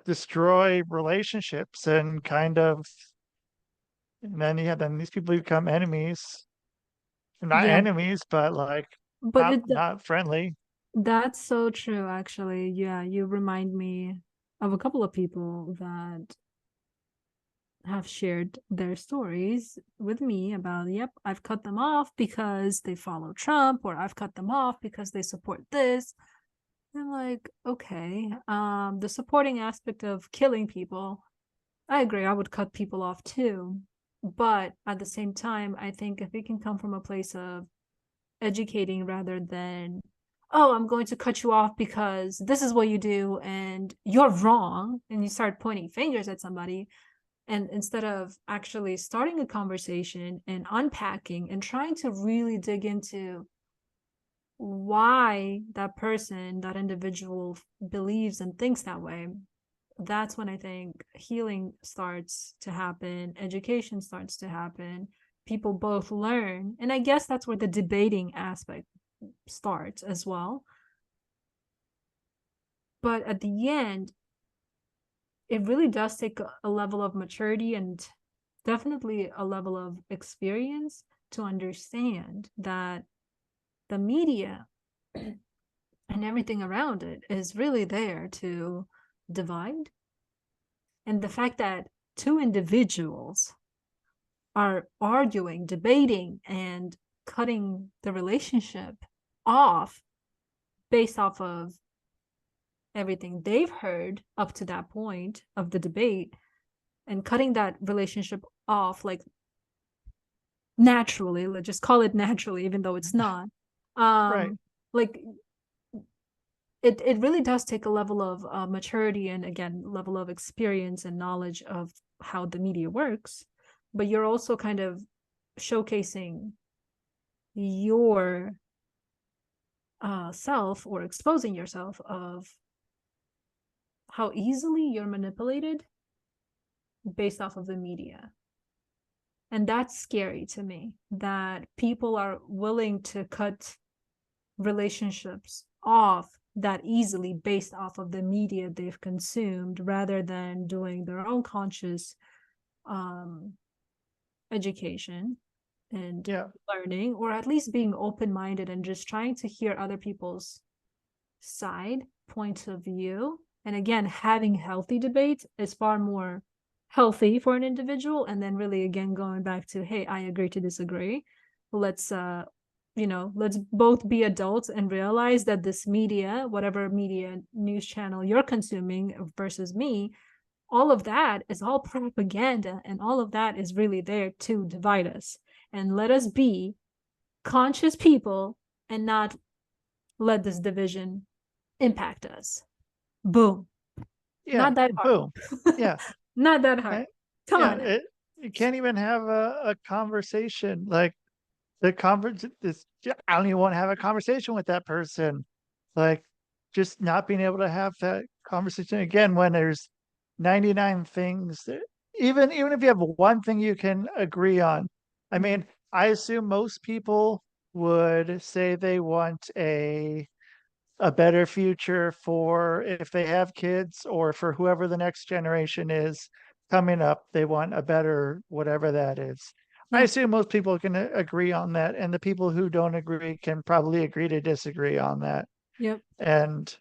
[SPEAKER 2] destroy relationships and kind of, and then yeah, then these people become enemies. Not
[SPEAKER 4] Yeah.
[SPEAKER 2] enemies, but like
[SPEAKER 4] But it
[SPEAKER 2] not friendly.
[SPEAKER 4] that's so true, actually. Yeah, you remind me of a couple of people that have shared their stories with me about, yep, I've cut them off because they follow Trump, or I've cut them off because they support this. I'm like, okay, the supporting aspect of killing people, I agree, I would cut people off too. But at the same time, I think if it can come from a place of educating rather than, oh, I'm going to cut you off because this is what you do and you're wrong, and you start pointing fingers at somebody, and instead of actually starting a conversation and unpacking and trying to really dig into why that person, that individual believes and thinks that way, that's when I think healing starts to happen, education starts to happen, people both learn. And I guess that's where the debating aspect starts as well. But at the end, it really does take a level of maturity and definitely a level of experience to understand that the media and everything around it is really there to divide. And the fact that two individuals are arguing, debating, and cutting the relationship off based off of everything they've heard up to that point of the debate, and cutting that relationship off like naturally, let's just call it naturally, even though it's not.
[SPEAKER 2] Right.
[SPEAKER 4] Like it really does take a level of maturity and, again, level of experience and knowledge of how the media works, but you're also kind of showcasing your self, or exposing yourself of how easily you're manipulated based off of the media. And that's scary to me, that people are willing to cut relationships off that easily based off of the media they've consumed, rather than doing their own conscious education and learning, or at least being open-minded and just trying to hear other people's side points of view. And again, having healthy debate is far more healthy for an individual. And then really, again, going back to, hey, I agree to disagree. Let's let's both be adults and realize that this media, whatever media news channel you're consuming versus me, all of that is all propaganda, and all of that is really there to divide us. And let us be conscious people and not let this division impact us. Boom.
[SPEAKER 2] Yeah.
[SPEAKER 4] Not that hard.
[SPEAKER 2] Boom. Yeah.
[SPEAKER 4] Not that hard. Come on.
[SPEAKER 2] You can't even have a conversation. Like the conference, I don't even want to have a conversation with that person. Like, just not being able to have that conversation again when there's 99 things that, even if you have one thing you can agree on. I mean, I assume most people would say they want a better future for if they have kids, or for whoever the next generation is coming up. They want a better whatever that is. I assume most people can agree on that, and the people who don't agree can probably agree to disagree on that.
[SPEAKER 4] Yep.
[SPEAKER 2] And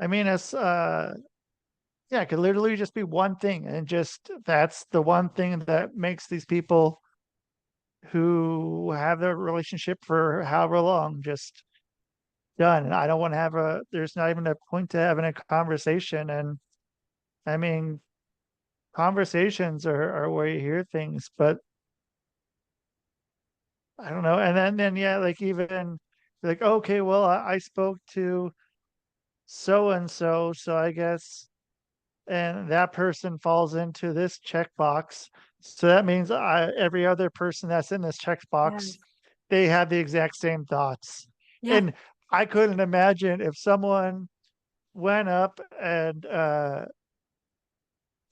[SPEAKER 2] I mean, it's it could literally just be one thing, and just that's the one thing that makes these people who have their relationship for however long just done. And I don't want to have there's not even a point to having a conversation. And I mean, conversations are where you hear things, but I don't know. And then yeah, like, even like, okay, well, I spoke to so and so, so I guess, and that person falls into this checkbox. So that means every other person that's in this checkbox, they have the exact same thoughts. And I couldn't imagine if someone went up and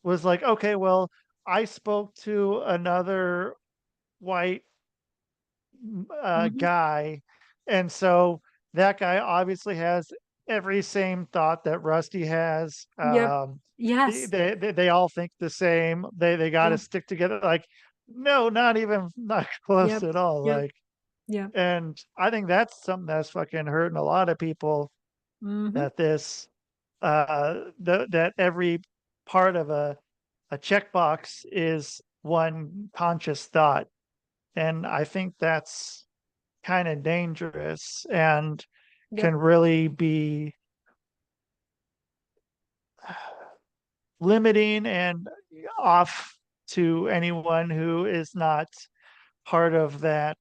[SPEAKER 2] was like, okay, well, I spoke to another white guy, and so that guy obviously has every same thought that Rusty has.
[SPEAKER 4] Yes.
[SPEAKER 2] They all think the same. They got to stick together. Like, no, not close at all. Like, and I think that's something that's fucking hurting a lot of people. That this, that every part of a checkbox is one conscious thought. And I think that's kind of dangerous, and can really be limiting and off to anyone who is not part of that,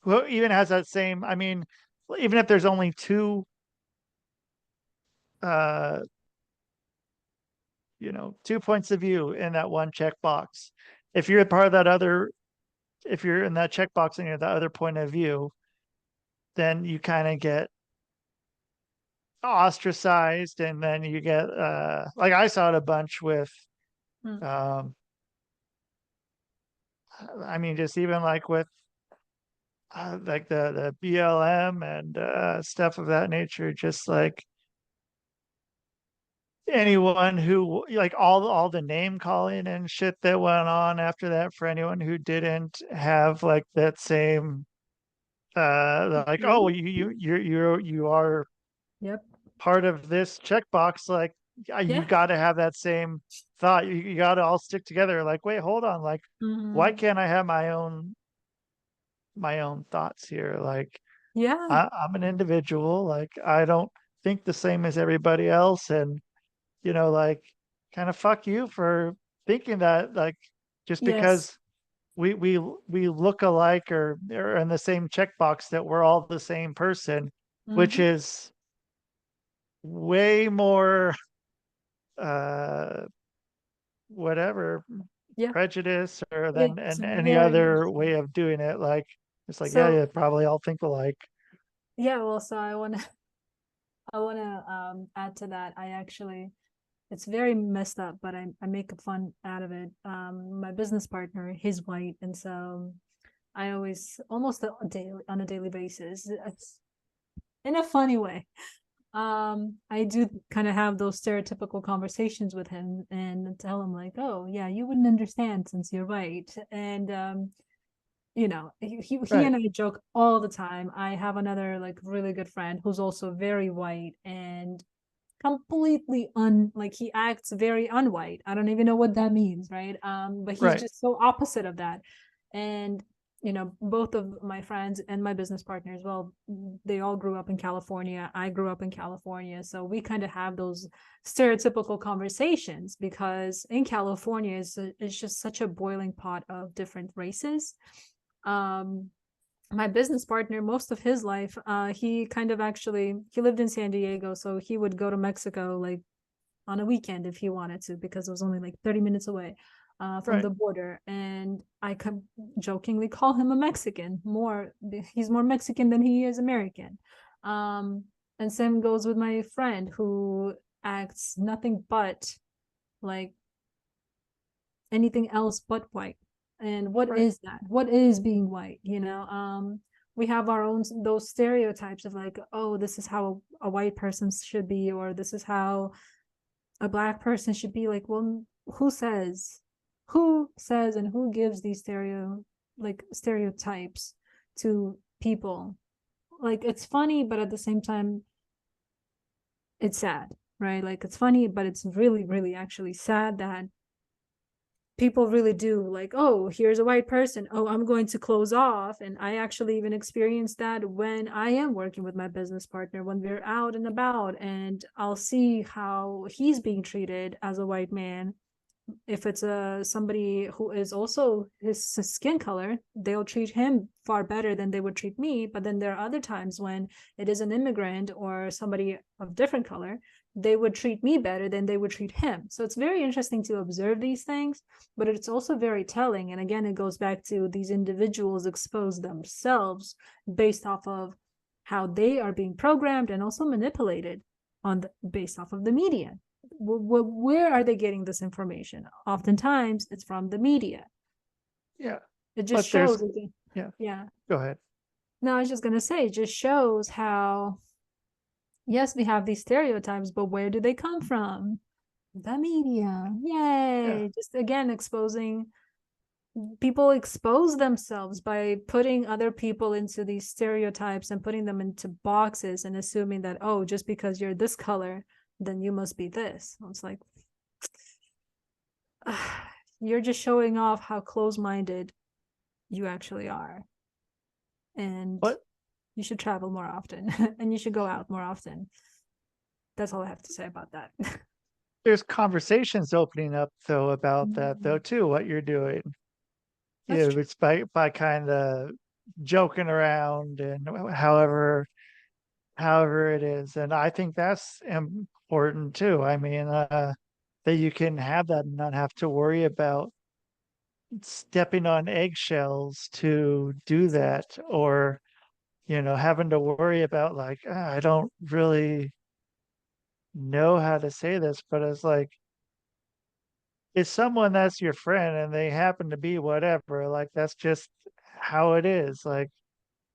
[SPEAKER 2] who even has that same, I mean, even if there's only two two points of view in that one checkbox, if you're part of that other, if you're in that checkbox and you're the other point of view, then you kind of get ostracized. And then you get like, I saw it a bunch with I mean, just even like with like the BLM and stuff of that nature. Just like, anyone who like all the name calling and shit that went on after that for anyone who didn't have like that same like, oh,
[SPEAKER 4] Security.
[SPEAKER 2] you are
[SPEAKER 4] Yep.
[SPEAKER 2] part of this checkbox, like you
[SPEAKER 4] Yeah.
[SPEAKER 2] got to have that same thought. You got to all stick together. Like, wait, hold on. Like, why
[SPEAKER 4] Hmm.
[SPEAKER 2] can't I have my own thoughts here? Like,
[SPEAKER 4] Yeah.
[SPEAKER 2] I'm an individual. Like, I don't think the same as everybody else, and like, kind of fuck you for thinking that. Like, just
[SPEAKER 4] Yes.
[SPEAKER 2] because we look alike or in the same checkbox, that we're all the same person, which
[SPEAKER 4] Hmm.
[SPEAKER 2] is way more uh whatever
[SPEAKER 4] Yeah.
[SPEAKER 2] prejudice or than
[SPEAKER 4] It's
[SPEAKER 2] and any
[SPEAKER 4] very
[SPEAKER 2] other way
[SPEAKER 4] interesting.
[SPEAKER 2] of doing it. Like, it's like, yeah,
[SPEAKER 4] So
[SPEAKER 2] yeah, probably all think alike.
[SPEAKER 4] yeah, well, so I wanna add to that. I actually it's very messed up, but I make a fun out of it. My business partner, he's white, and so I always almost on a daily basis, it's in a funny way. I do kind of have those stereotypical conversations with him and tell him like, oh yeah, you wouldn't understand since you're white. And he
[SPEAKER 2] Right.
[SPEAKER 4] and I joke all the time. I have another like really good friend who's also very white and completely like he acts very unwhite. I don't even know what that means, right? But he's
[SPEAKER 2] Right.
[SPEAKER 4] just so opposite of that. And both of my friends and my business partner as well, they all grew up in California. I grew up in California, so we kind of have those stereotypical conversations because in California it's just such a boiling pot of different races. um my business partner, most of his life, he kind of actually he lived in San Diego, so he would go to Mexico like on a weekend if he wanted to, because it was only like 30 minutes away from
[SPEAKER 2] Right.
[SPEAKER 4] the border. And I could jokingly call him a Mexican. He's more Mexican than he is American. Um, and same goes with my friend who acts nothing but like anything else but white. And what
[SPEAKER 2] Right.
[SPEAKER 4] is that? What is being white? We have our own those stereotypes of like, oh, this is how a white person should be, or this is how a black person should be. Like, well, who says? Who says and who gives these stereotypes to people? Like, it's funny, but at the same time, it's sad, right? Like, it's funny, but it's really, really actually sad that people really do like, oh, here's a white person, oh, I'm going to close off. And I actually even experienced that when I am working with my business partner, when we're out and about, and I'll see how he's being treated as a white man. If it's somebody who is also his skin color, they'll treat him far better than they would treat me. But then there are other times when it is an immigrant or somebody of different color, they would treat me better than they would treat him. So it's very interesting to observe these things, but it's also very telling. And again, it goes back to these individuals expose themselves based off of how they are being programmed and also manipulated based off of the media. Where are they getting this information? Oftentimes it's from the media.
[SPEAKER 2] Yeah.
[SPEAKER 4] It just
[SPEAKER 2] But there's
[SPEAKER 4] shows again.
[SPEAKER 2] yeah.
[SPEAKER 4] Yeah.
[SPEAKER 2] Go ahead.
[SPEAKER 4] No, I was just going to say, it just shows how, yes, we have these stereotypes, but where do they come from? The media.
[SPEAKER 2] Yeah.
[SPEAKER 4] Yay. Just again, exposing people expose themselves by putting other people into these stereotypes and putting them into boxes and assuming that, oh, just because you're this color, then you must be this. It's like, you're just showing off how close-minded you actually are. And
[SPEAKER 2] But
[SPEAKER 4] you should travel more often and you should go out more often. That's all I have to say about that.
[SPEAKER 2] there's conversations opening up though about that though
[SPEAKER 4] Mhm.
[SPEAKER 2] too, what you're doing.
[SPEAKER 4] That's true.
[SPEAKER 2] It's by kind of joking around and however it is. And I think that's important too. I mean, that you can have that and not have to worry about stepping on eggshells to do that, or, having to worry about like, I don't really know how to say this, but it's like, it's someone that's your friend and they happen to be whatever, like that's just how it is. Like,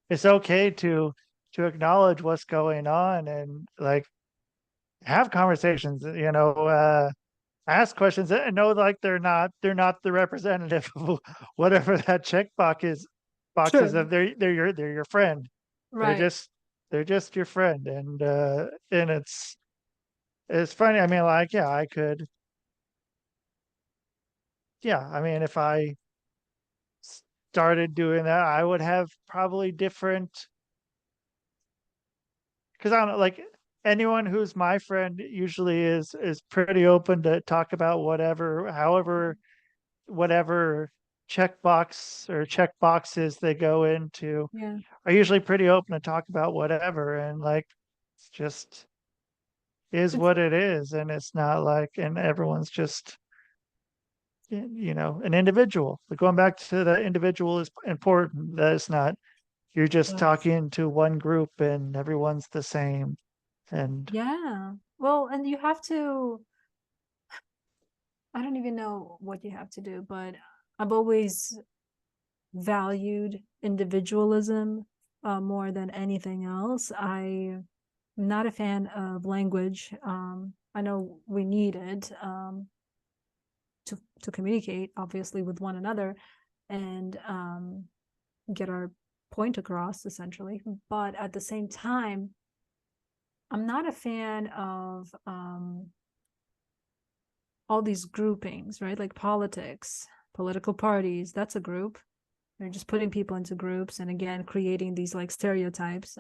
[SPEAKER 2] it's okay to acknowledge what's going on and like have conversations, ask questions and know like they're not the representative of whatever that box is
[SPEAKER 4] True.
[SPEAKER 2] of they're your friend. They're
[SPEAKER 4] Right.
[SPEAKER 2] just they're just your friend. And it's funny. I mean, like, yeah, I could, yeah, I mean, if I started doing that, I would have probably different, because I don't know, like anyone who's my friend usually is pretty open to talk about whatever, however, whatever checkbox or check boxes they go into
[SPEAKER 4] Yeah.
[SPEAKER 2] are usually pretty open to talk about whatever. And like, it's just is
[SPEAKER 4] It's
[SPEAKER 2] what it is. And it's not like, and everyone's just, an individual. But going back to the individual is important. That it's not, you're just
[SPEAKER 4] yes.
[SPEAKER 2] talking to one group and everyone's the same. And
[SPEAKER 4] Yeah. Well, and you have to, I don't even know what you have to do, but I've always valued individualism more than anything else. I'm not a fan of language. I know we need it to communicate, obviously, with one another and get our point across, essentially. But at the same time, I'm not a fan of all these groupings, right? Like politics, political parties, that's a group. They're just putting people into groups and again creating these like stereotypes.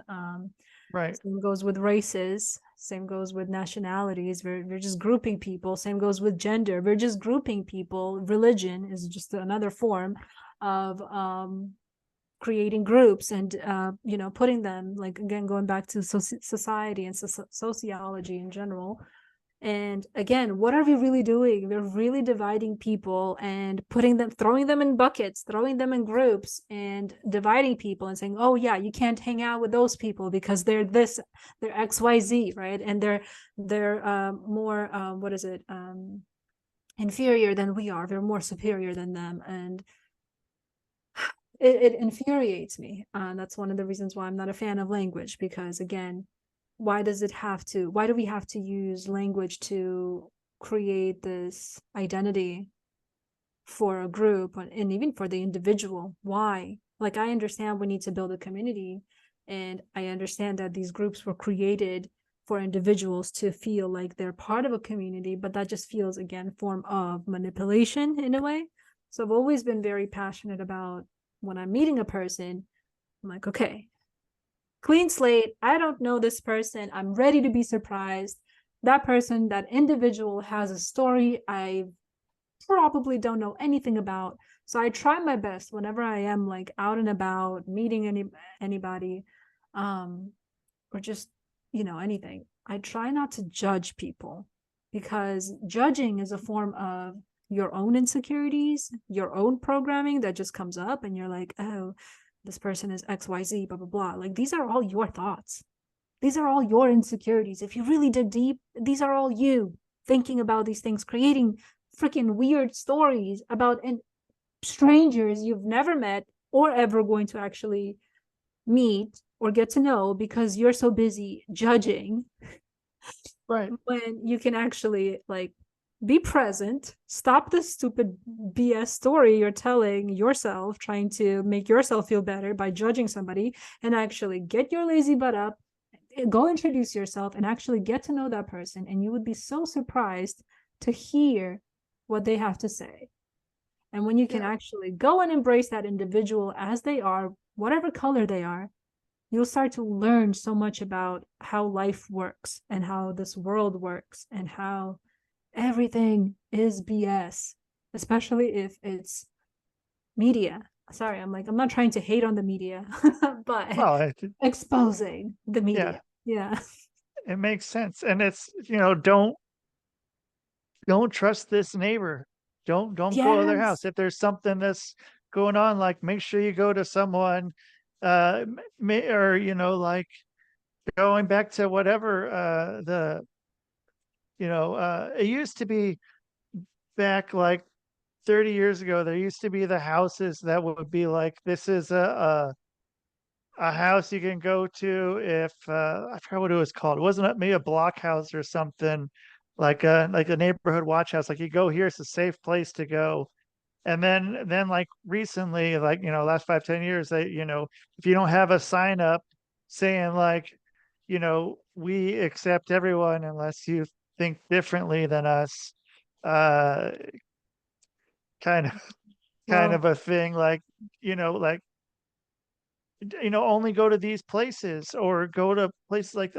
[SPEAKER 2] right.
[SPEAKER 4] Same goes with races, same goes with nationalities. We're just grouping people. Same goes with gender. We're just grouping people. Religion is just another form of creating groups and putting them, like, again, going back to society and sociology in general. And again, what are we really doing? We're really dividing people and throwing them in buckets, throwing them in groups and dividing people and saying, oh yeah, you can't hang out with those people because they're this, they're XYZ, right? And they're more, what is it? Inferior than we are. They're more superior than them. And it infuriates me. That's one of the reasons why I'm not a fan of language, because again, why do we have to use language to create this identity for a group and even for the individual? Why? Like, I understand we need to build a community, and I understand that these groups were created for individuals to feel like they're part of a community, but that just feels, again, form of manipulation in a way. So I've always been very passionate about, when I'm meeting a person, I'm like, okay, clean slate. I don't know this person. I'm ready to be surprised. That person, that individual has a story I probably don't know anything about. So I try my best whenever I am like out and about, meeting anybody, or just, anything. I try not to judge people, because judging is a form of your own insecurities, your own programming that just comes up, and you're like, oh, this person is XYZ, blah, blah, blah. Like, these are all your thoughts. These are all your insecurities. If you really dig deep, these are all you thinking about these things, creating freaking weird stories about strangers you've never met or ever going to actually meet or get to know, because you're so busy judging,
[SPEAKER 2] Right.
[SPEAKER 4] when you can actually, like, be present, stop this stupid BS story you're telling yourself, trying to make yourself feel better by judging somebody, and actually get your lazy butt up, go introduce yourself, and actually get to know that person. And you would be so surprised to hear what they have to say. And when you can
[SPEAKER 2] Yeah.
[SPEAKER 4] actually go and embrace that individual as they are, whatever color they are, you'll start to learn so much about how life works and how this world works and how everything is BS, especially if it's media. Sorry, I'm not trying to hate on the media, but
[SPEAKER 2] Well,
[SPEAKER 4] exposing the
[SPEAKER 2] yeah,
[SPEAKER 4] media. Yeah.
[SPEAKER 2] it makes sense. And it's, don't trust this neighbor. Don't go to their
[SPEAKER 4] Yes.
[SPEAKER 2] house. If there's something that's going on, like make sure you go to someone, or, like going back to whatever, it used to be back like 30 years ago, there used to be the houses that would be like, this is a house you can go to if I forgot what it was called. It wasn't maybe a block house or something, like a neighborhood watch house. Like you go here, it's a safe place to go. And then like recently, like last 5-10 years, they if you don't have a sign up saying like, we accept everyone unless you think differently than us, uh, kind of kind
[SPEAKER 4] Well,
[SPEAKER 2] of a thing, like like only go to these places or go to places like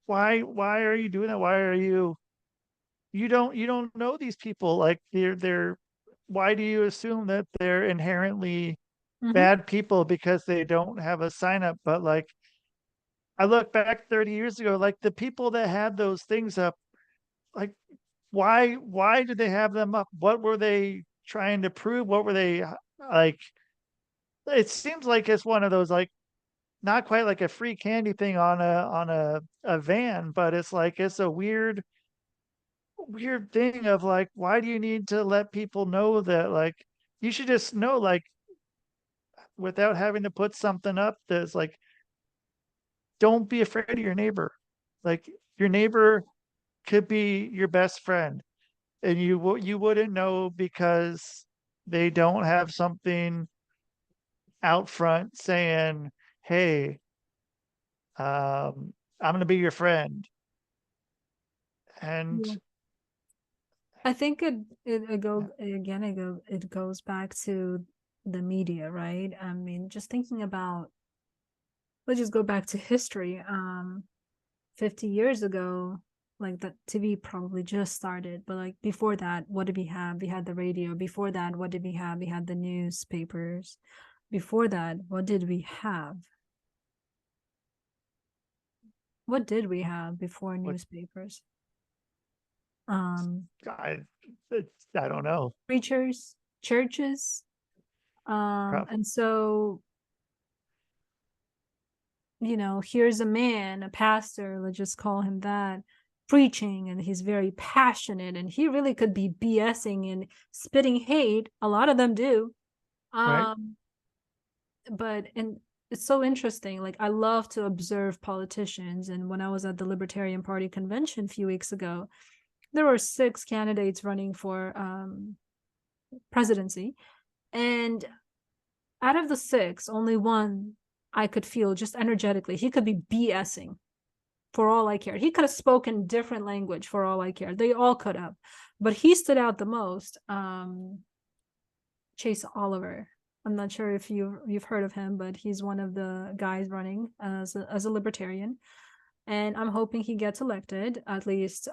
[SPEAKER 2] why are you doing that? Why are you don't know these people, like they're why do you assume that they're inherently
[SPEAKER 4] mhm.
[SPEAKER 2] bad people because they don't have a sign up? But like I look back 30 years ago, like the people that had those things up, like why did they have them up? What were they trying to prove? What were they like? It seems like it's one of those, like, not quite like a free candy thing on a van, but it's like it's a weird thing of like, why do you need to let people know that, like, you should just know, like, without having to put something up that's like, don't be afraid of your neighbor. Like your neighbor could be your best friend, and you wouldn't know because they don't have something out front saying, "Hey, I'm gonna be your friend." And
[SPEAKER 4] Yeah. I think it goes again. It goes back to the media, right? I mean, just thinking about, let's just go back to history. 50 years ago, like the TV probably just started, but like before that, what did we have? We had the radio. Before that, what did we have? We had the newspapers. Before that, what did we have? What did we have before
[SPEAKER 2] what
[SPEAKER 4] newspapers? Um,
[SPEAKER 2] I, I don't know.
[SPEAKER 4] Preachers, churches.
[SPEAKER 2] Probably
[SPEAKER 4] And so, here's a man, a pastor, let's just call him that, preaching, and he's very passionate, and he really could be BSing and spitting hate. A lot of them do.
[SPEAKER 2] right.
[SPEAKER 4] Um, and it's so interesting. Like, I love to observe politicians. And when I was at the Libertarian Party convention a few weeks ago, there were 6 candidates running for presidency. And out of the 6, only one I could feel just energetically. He could be BSing for all I cared. He could have spoken different language for all I cared. They all could have. But he stood out the most. Chase Oliver. I'm not sure if you've heard of him, but he's one of the guys running as a libertarian. And I'm hoping he gets elected, at least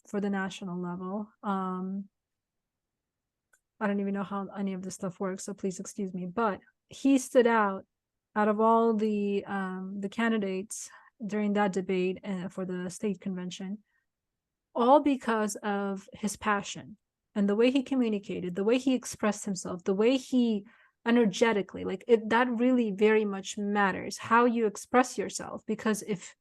[SPEAKER 4] for the national level. I don't even know how any of this stuff works, so please excuse me. But he stood out of all the candidates during that debate for the state convention, all because of his passion and the way he communicated, the way he expressed himself, the way he energetically, like it, that really very much matters, how you express yourself. Because if,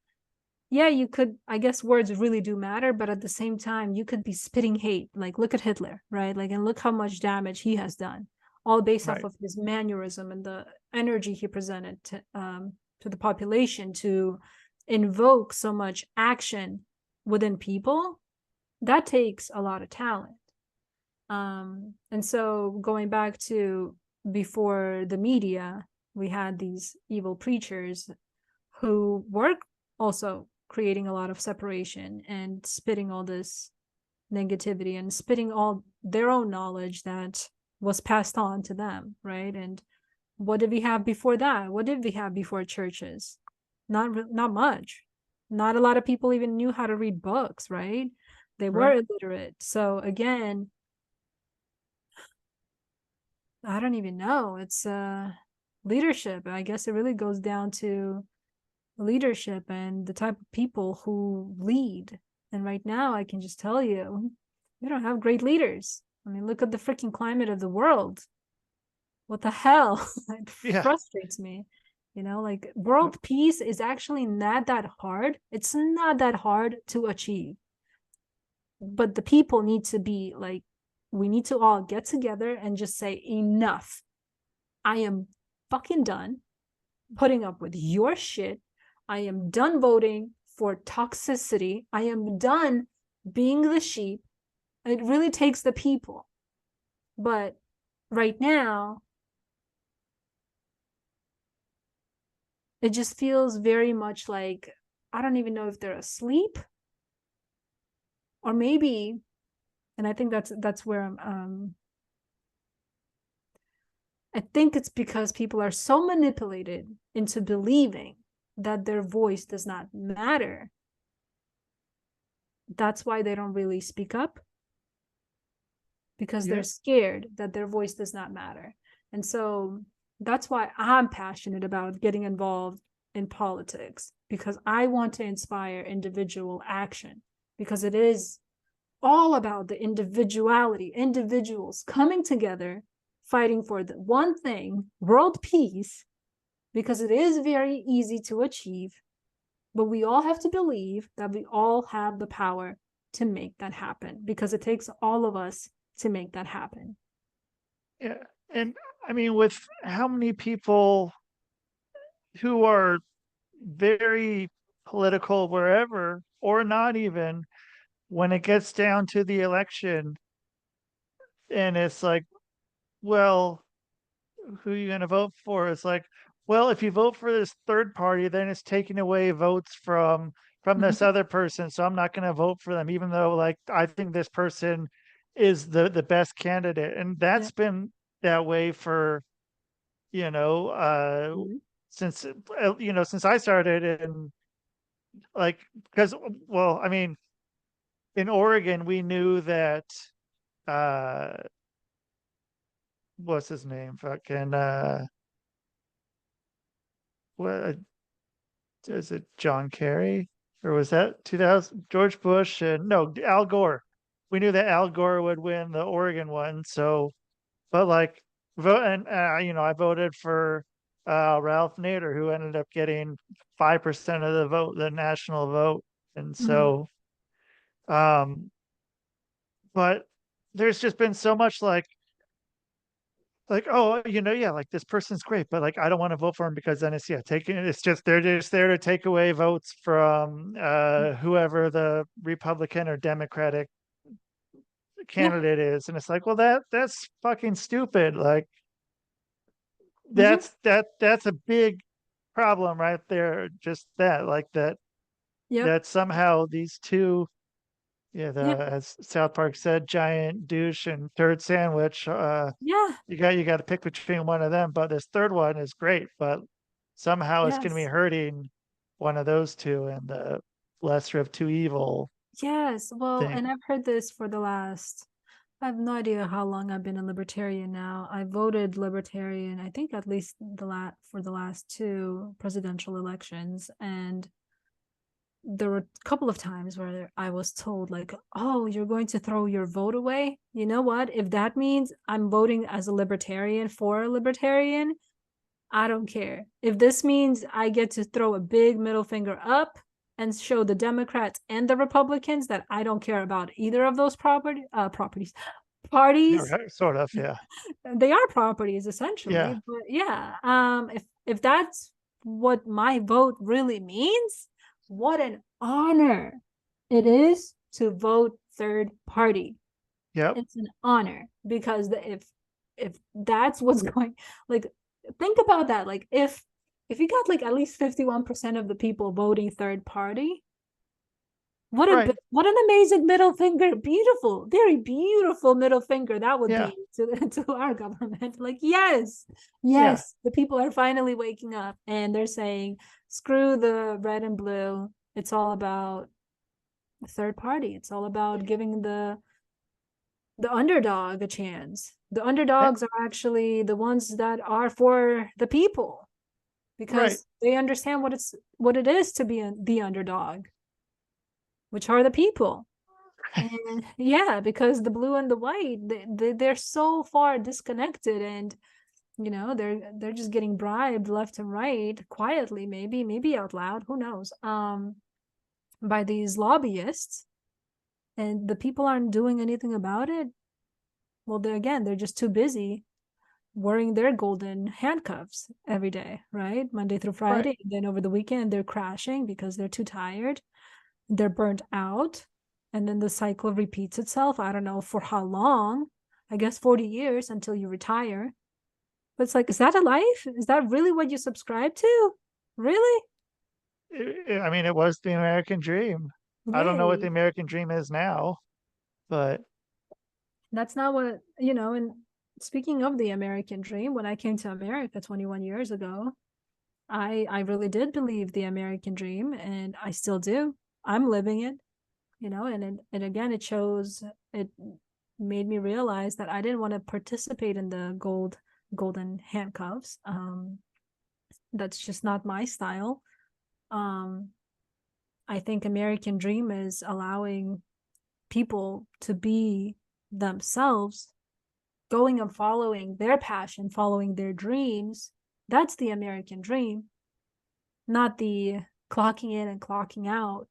[SPEAKER 4] yeah, you could, I guess words really do matter, but at the same time, you could be spitting hate. Like, look at Hitler, right? Like, and look how much damage he has done, all based off
[SPEAKER 2] Right.
[SPEAKER 4] of his mannerism and the energy he presented to the population, to invoke so much action within people. That takes a lot of talent. And so going back to before the media, we had these evil preachers who were also creating a lot of separation and spitting all this negativity and spitting all their own knowledge that was passed on to them, right? And what did we have before that? What did we have before churches? Not much. Not a lot of people even knew how to read books, right? They were
[SPEAKER 2] Right.
[SPEAKER 4] illiterate. So again, I don't even know. It's leadership. I guess it really goes down to leadership and the type of people who lead. And right now, I can just tell you, we don't have great leaders. I mean, look at the freaking climate of the world. What the hell? It
[SPEAKER 2] Yeah.
[SPEAKER 4] frustrates me. Like, world peace is actually not that hard. It's not that hard to achieve. But the people need to be like, we need to all get together and just say, enough. I am fucking done. putting up with your shit. I am done voting for toxicity. I am done being the sheep. It really takes the people. But right now, it just feels very much like, I don't even know if they're asleep, or maybe, and I think that's where I'm I think it's because people are so manipulated into believing that their voice does not matter. That's why they don't really speak up, because they're scared that their voice does not matter. And so that's why I'm passionate about getting involved in politics, because I want to inspire individual action, because it is all about the individuality, individuals coming together, fighting for the one thing, world peace, because it is very easy to achieve, but we all have to believe that we all have the power to make that happen, because it takes all of us to make that happen.
[SPEAKER 2] Yeah. And I mean, with how many people who are very political wherever, or not even, when it gets down to the election, and it's like, well, who are you going to vote for? It's like, well, if you vote for this third party, then it's taking away votes from this other person, so I'm not going to vote for them, even though, like, I think this person is the best candidate. And that's been that way for, you know, since since I started. And like, because, well, I mean, in Oregon we knew that uh what's his name, fucking what is it, John Kerry, or was that 2000 George Bush? And no, Al Gore. We knew that Al Gore would win the Oregon one. So, but like, vote, and I voted for Ralph Nader, who ended up getting 5% of the vote, the national vote. And so, but there's just been so much like, oh, yeah, like, this person's great, but like, I don't want to vote for him, because then it's just, they're just there to take away votes from whoever the Republican or Democratic candidate is. And it's like, well, that's fucking stupid. Like, that's a big problem right there. Just that, like, that somehow these two, as South Park said, giant douche and turd sandwich. You got to pick between one of them. But this third one is great, but somehow it's going to be hurting one of those two, and the lesser of two evil.
[SPEAKER 4] Yes, well,
[SPEAKER 2] thing.
[SPEAKER 4] and I've heard this for the last, I have no idea how long I've been a libertarian now. I voted libertarian, I think at least for the last two presidential elections, and there were a couple of times where I was told, like, oh, you're going to throw your vote away? You know what? If that means I'm voting as a libertarian for a libertarian, I don't care. If this means I get to throw a big middle finger up and show the Democrats and the Republicans that I don't care about either of those parties.
[SPEAKER 2] Sort of, yeah.
[SPEAKER 4] They are properties essentially,
[SPEAKER 2] Yeah.
[SPEAKER 4] but if that's what my vote really means, what an honor it is to vote third party.
[SPEAKER 2] Yep.
[SPEAKER 4] It's an honor, because if that's what's going, like, think about that. Like, if you got like at least 51% of the people voting third party, what an amazing middle finger, beautiful, very beautiful middle finger that would be to our government. Like, yes, the people are finally waking up, and they're saying, screw the red and blue. It's all about third party. It's all about giving the underdog a chance. The underdogs are actually the ones that are for the people, because they understand what it is to be the underdog, which are the people. And because the blue and the white, they're so far disconnected, and they're just getting bribed left and right, quietly, maybe out loud, who knows, by these lobbyists, and the people aren't doing anything about it. Well, they're just too busy wearing their golden handcuffs every day, right? Monday through Friday. And then over the weekend, they're crashing because they're too tired. They're burnt out. And then the cycle repeats itself. I don't know for how long. I guess 40 years until you retire. But it's like, is that a life? Is that really what you subscribe to? Really?
[SPEAKER 2] I mean, it was the American dream. I don't know what the
[SPEAKER 4] Yay.
[SPEAKER 2] American dream is now, but
[SPEAKER 4] That's not what, and speaking of the American dream, when I came to America 21 years ago, I really did believe the American dream, and I still do. I'm living it, and again, it made me realize that I didn't want to participate in the golden handcuffs. That's just not my style. I think American dream is allowing people to be themselves, going and following their passion, following their dreams. That's the American dream, not the clocking in and clocking out,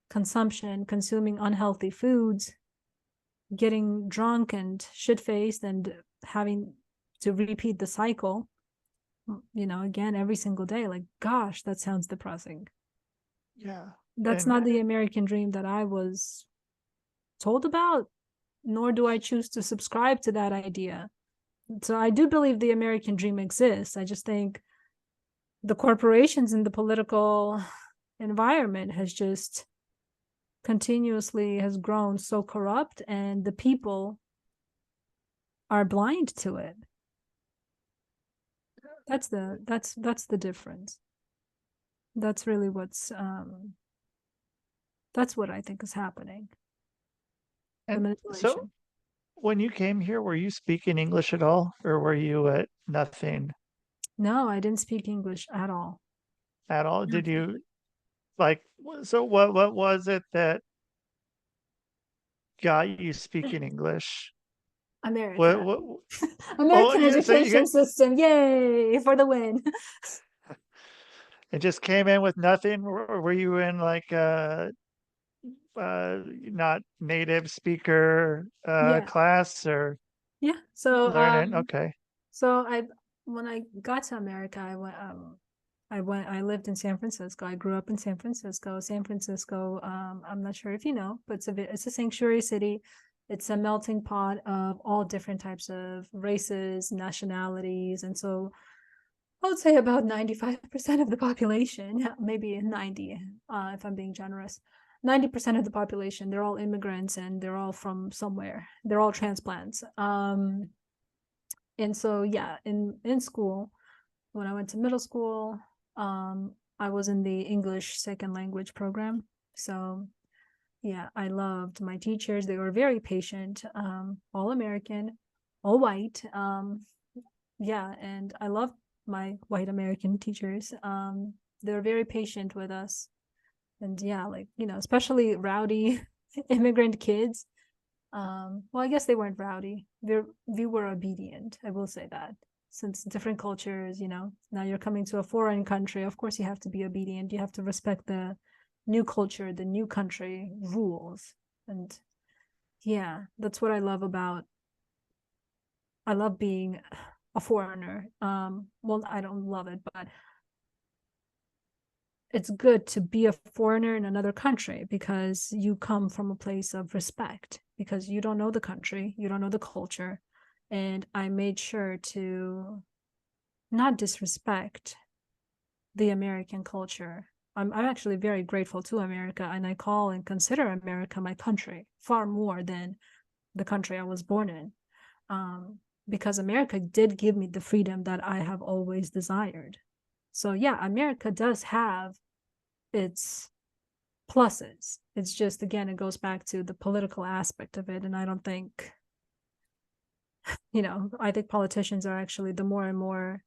[SPEAKER 4] consumption, consuming unhealthy foods, getting drunk and shit-faced and having to repeat the cycle, again, every single day. Like, gosh, that sounds depressing.
[SPEAKER 2] yeah.
[SPEAKER 4] That's not the American dream that I was told about, nor do I choose to subscribe to that idea. So I do believe the American dream exists. I just think the corporations in the political environment has just continuously has grown so corrupt, and the people are blind to it. That's the difference. That's really that's what I think is happening.
[SPEAKER 2] And so when you came here, were you speaking English at all, or were you at nothing?
[SPEAKER 4] No, I didn't speak English at all.
[SPEAKER 2] At all? Did you so what was it that got you speaking English?
[SPEAKER 4] America.
[SPEAKER 2] What
[SPEAKER 4] American education system. Yay for the win.
[SPEAKER 2] It just came in with nothing, or were you in like not native speaker class or
[SPEAKER 4] so
[SPEAKER 2] learning? Okay.
[SPEAKER 4] So when I got to America, I lived in San Francisco. I grew up in San Francisco. I'm not sure if you know, but it's a sanctuary city. It's a melting pot of all different types of races, nationalities, and so I would say about 95% of the population, maybe 90, if I'm being generous. 90% of the population, they're all immigrants and they're all from somewhere. They're all transplants. And so, in school, when I went to middle school, I was in the English second language program. So, I loved my teachers. They were very patient, all American, all white. And I loved my white American teachers. They were very patient with us. And especially rowdy immigrant kids. Well, I guess they weren't rowdy. We were obedient. I will say that. Since different cultures, now you're coming to a foreign country, of course you have to be obedient. You have to respect the new culture, the new country rules. And that's what I love being a foreigner. Well, I don't love it, but it's good to be a foreigner in another country because you come from a place of respect, because you don't know the country, you don't know the culture. And I made sure to not disrespect the American culture. I'm actually very grateful to America, and I call and consider America my country far more than the country I was born in. Because America did give me the freedom that I have always desired. So America does have its pluses. It's just, again, it goes back to the political aspect of it. And I don't think, I think politicians are actually, the more and more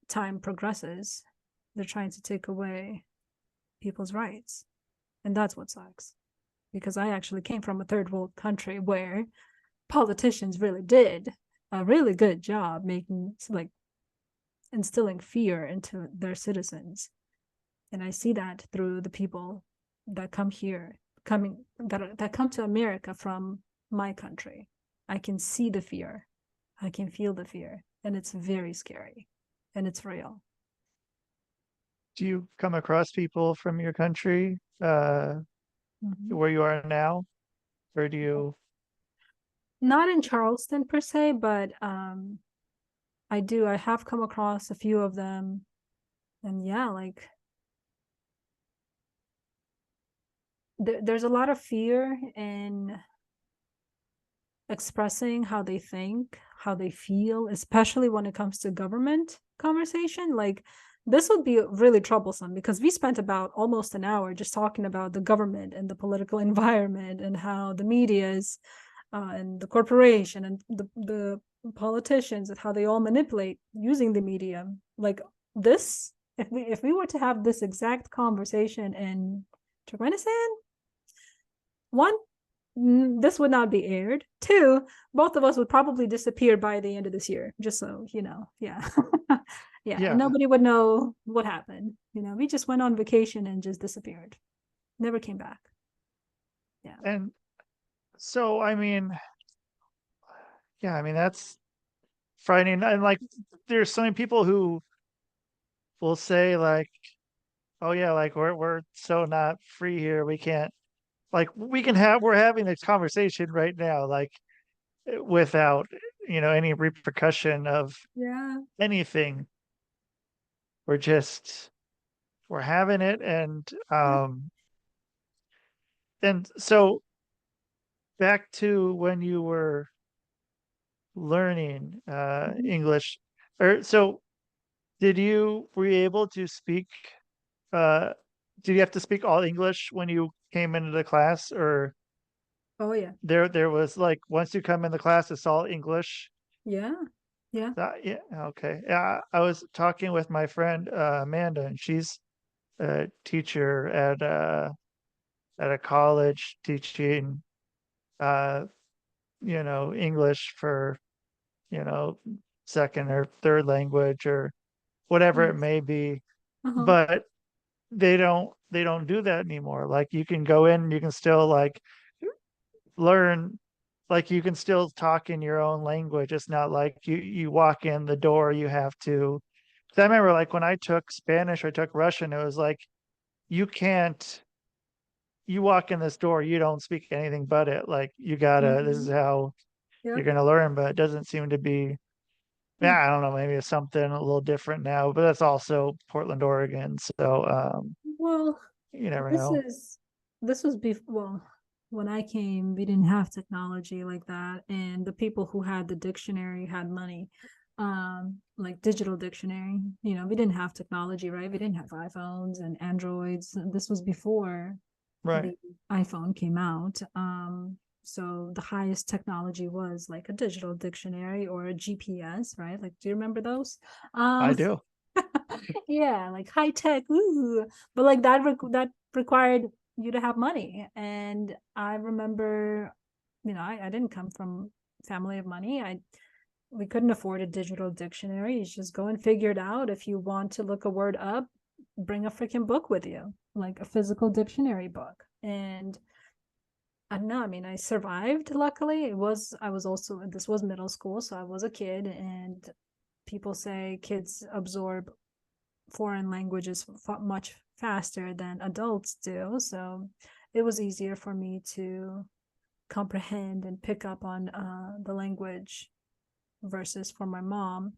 [SPEAKER 4] time progresses, they're trying to take away people's rights. And that's what sucks. Because I actually came from a third world country where politicians really did a really good job making, instilling fear into their citizens. And I see that through the people that come here, that come to America from my country. I can see the fear. I can feel the fear. And it's very scary. And it's real.
[SPEAKER 2] Do you come across people from your country
[SPEAKER 4] Mhm.
[SPEAKER 2] where you are now? Or do you?
[SPEAKER 4] Not in Charleston per se, but I do. I have come across a few of them. And yeah, like there's a lot of fear in expressing how they think, how they feel, especially when it comes to government conversation. Like this would be really troublesome because we spent about almost an hour just talking about the government and the political environment and how the media is and the corporation and the politicians and how they all manipulate using the media. Like this, if we were to have this exact conversation in Turkmenistan, one, this would not be aired. Two, both of us would probably disappear by the end of this year, just so you know. Yeah. Yeah. And
[SPEAKER 2] Yeah.
[SPEAKER 4] nobody would know what happened. We just went on vacation and just disappeared. Never came back. Yeah.
[SPEAKER 2] And so, I mean, yeah, I mean, that's frightening. And like, there's so many people who will say, like, oh, yeah, like, we're so not free here. We can't, like, we're having this conversation right now, like, without, any repercussion of
[SPEAKER 4] Yeah.
[SPEAKER 2] anything. We're having it. And so back to when you were learning
[SPEAKER 4] Mhm.
[SPEAKER 2] English, or so were you able to speak, uh, did you have to speak all English when you came into the class, or
[SPEAKER 4] Oh yeah.
[SPEAKER 2] there was like, once you come in the class, it's all English?
[SPEAKER 4] Yeah. Yeah.
[SPEAKER 2] Yeah, okay. Yeah, I was talking with my friend Amanda, and she's a teacher at a college teaching uh, English for, you know, second or third language or whatever it
[SPEAKER 4] Nice.
[SPEAKER 2] may be.
[SPEAKER 4] Uh-huh.
[SPEAKER 2] But they don't do that anymore. Like, you can go in, you can still like learn, like, you can still talk in your own language. It's not like you walk in the door, you have to. 'Cause I remember, like, when I took Spanish or took Russian, it was like, you can't you walk in this door, you don't speak anything but it. Like, you gotta, this is
[SPEAKER 4] Mhm.
[SPEAKER 2] how you're
[SPEAKER 4] Yep.
[SPEAKER 2] gonna learn. But it doesn't seem to be.
[SPEAKER 4] Yeah.
[SPEAKER 2] Yeah, I don't know, maybe it's something a little different now, but that's also Portland, Oregon. So
[SPEAKER 4] Well,
[SPEAKER 2] you never
[SPEAKER 4] this
[SPEAKER 2] know.
[SPEAKER 4] is this was before. Well, when I came, we didn't have technology like that, and the people who had the dictionary had money, like digital dictionary. We didn't have technology, right? We didn't have iPhones and Androids. This was before
[SPEAKER 2] Right.
[SPEAKER 4] the iPhone came out. So the highest technology was like a digital dictionary or a GPS, right? Like, do you remember those?
[SPEAKER 2] I
[SPEAKER 4] Um,
[SPEAKER 2] do.
[SPEAKER 4] yeah, like high tech, ooh. But like that required you to have money. And I remember, I didn't come from family of money. We couldn't afford a digital dictionary. You just go and figure it out. If you want to look a word up, bring a freaking book with you, like a physical dictionary book. And I don't know. I mean, I survived. Luckily, I was also, this was middle school, so I was a kid, and people say kids absorb foreign languages much faster than adults do. So it was easier for me to comprehend and pick up on the language versus for my mom.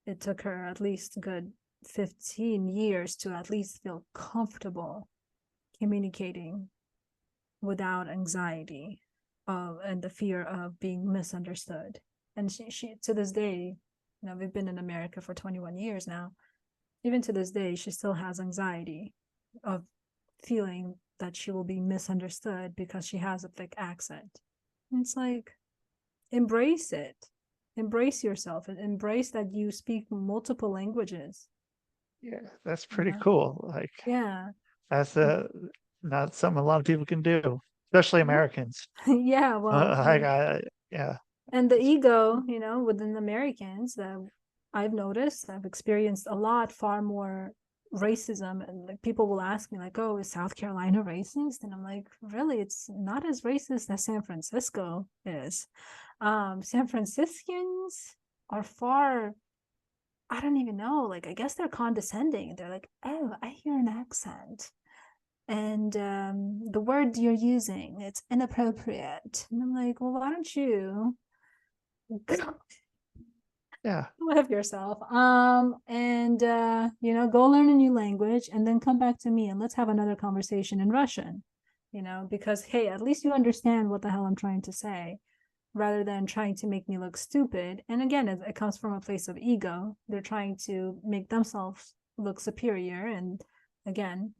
[SPEAKER 4] It took her at least a good 15 years to at least feel comfortable communicating without anxiety and the fear of being misunderstood. And she to this day, we've been in America for 21 years now. Even to this day, she still has anxiety of feeling that she will be misunderstood because she has a thick accent. And it's like, embrace it. Embrace yourself and embrace that you speak multiple languages.
[SPEAKER 2] Yeah, that's pretty
[SPEAKER 4] Yeah.
[SPEAKER 2] cool. Like,
[SPEAKER 4] Yeah.
[SPEAKER 2] that's not something a lot of people can do, especially Americans.
[SPEAKER 4] Yeah. Well,
[SPEAKER 2] Yeah,
[SPEAKER 4] and the ego, within Americans that I've noticed, I've experienced a lot far more racism, and like people will ask me like, oh, is South Carolina racist? And I'm like, really, it's not as racist as San Francisco is. San Franciscans are far, I don't even know, like I guess they're condescending. They're like, oh, I hear an accent, and the word you're using, it's inappropriate. And I'm like, well, why don't you
[SPEAKER 2] Yeah.
[SPEAKER 4] live yourself, and go learn a new language and then come back to me and let's have another conversation in Russian, because hey, at least you understand what the hell I'm trying to say, rather than trying to make me look stupid. And again, it comes from a place of ego. They're trying to make themselves look superior, and again,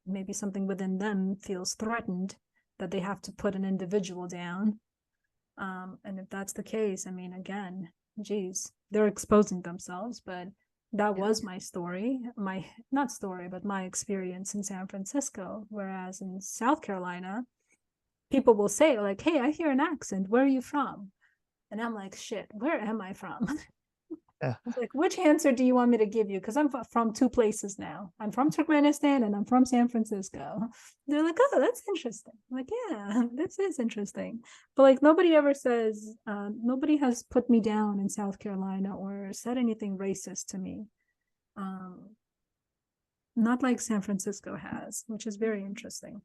[SPEAKER 4] maybe something within them feels threatened that they have to put an individual down. And if that's the case, I mean, again, geez, they're exposing themselves. But that was my story, my not story, but my experience in San Francisco. Whereas in South Carolina, people will say like, hey, I hear an accent, where are you from? And I'm like, shit, where am I from?
[SPEAKER 2] Yeah.
[SPEAKER 4] It's like, which answer do you want me to give you? Because I'm from two places now. I'm from Turkmenistan and I'm from San Francisco. They're like, oh, that's interesting. I'm like, yeah, this is interesting. But like, nobody ever says, nobody has put me down in South Carolina or said anything racist to me. Not like San Francisco has, which is very interesting.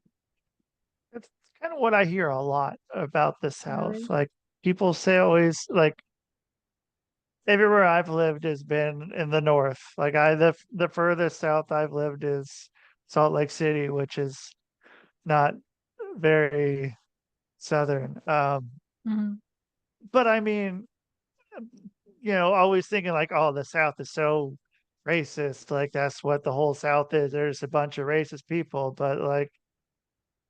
[SPEAKER 2] It's kind of what I hear a lot about the South.
[SPEAKER 4] Really?
[SPEAKER 2] Like people say always like everywhere I've lived has been in the north. Like the furthest south I've lived is Salt Lake City, which is not very southern.
[SPEAKER 4] Mhm.
[SPEAKER 2] But I mean, always thinking like, oh, the South is so racist. Like that's what the whole South is. There's a bunch of racist people. But like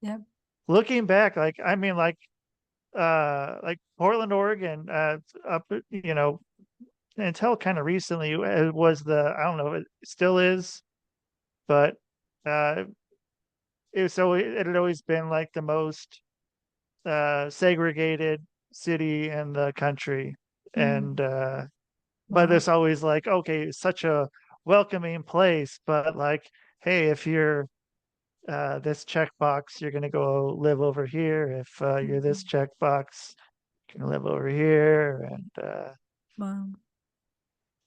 [SPEAKER 4] Yep.
[SPEAKER 2] looking back, like I mean, like Portland, Oregon, up, until kind of recently it was I don't know, it still is, but uh it had always been like the most segregated city in the country.
[SPEAKER 4] Mm.
[SPEAKER 2] And but
[SPEAKER 4] Wow.
[SPEAKER 2] it's always like, okay, it's such a welcoming place, but like, hey, if you're this checkbox, you're gonna go live over here. If you're this
[SPEAKER 4] Mhm.
[SPEAKER 2] checkbox, you can live over here. And
[SPEAKER 4] Wow.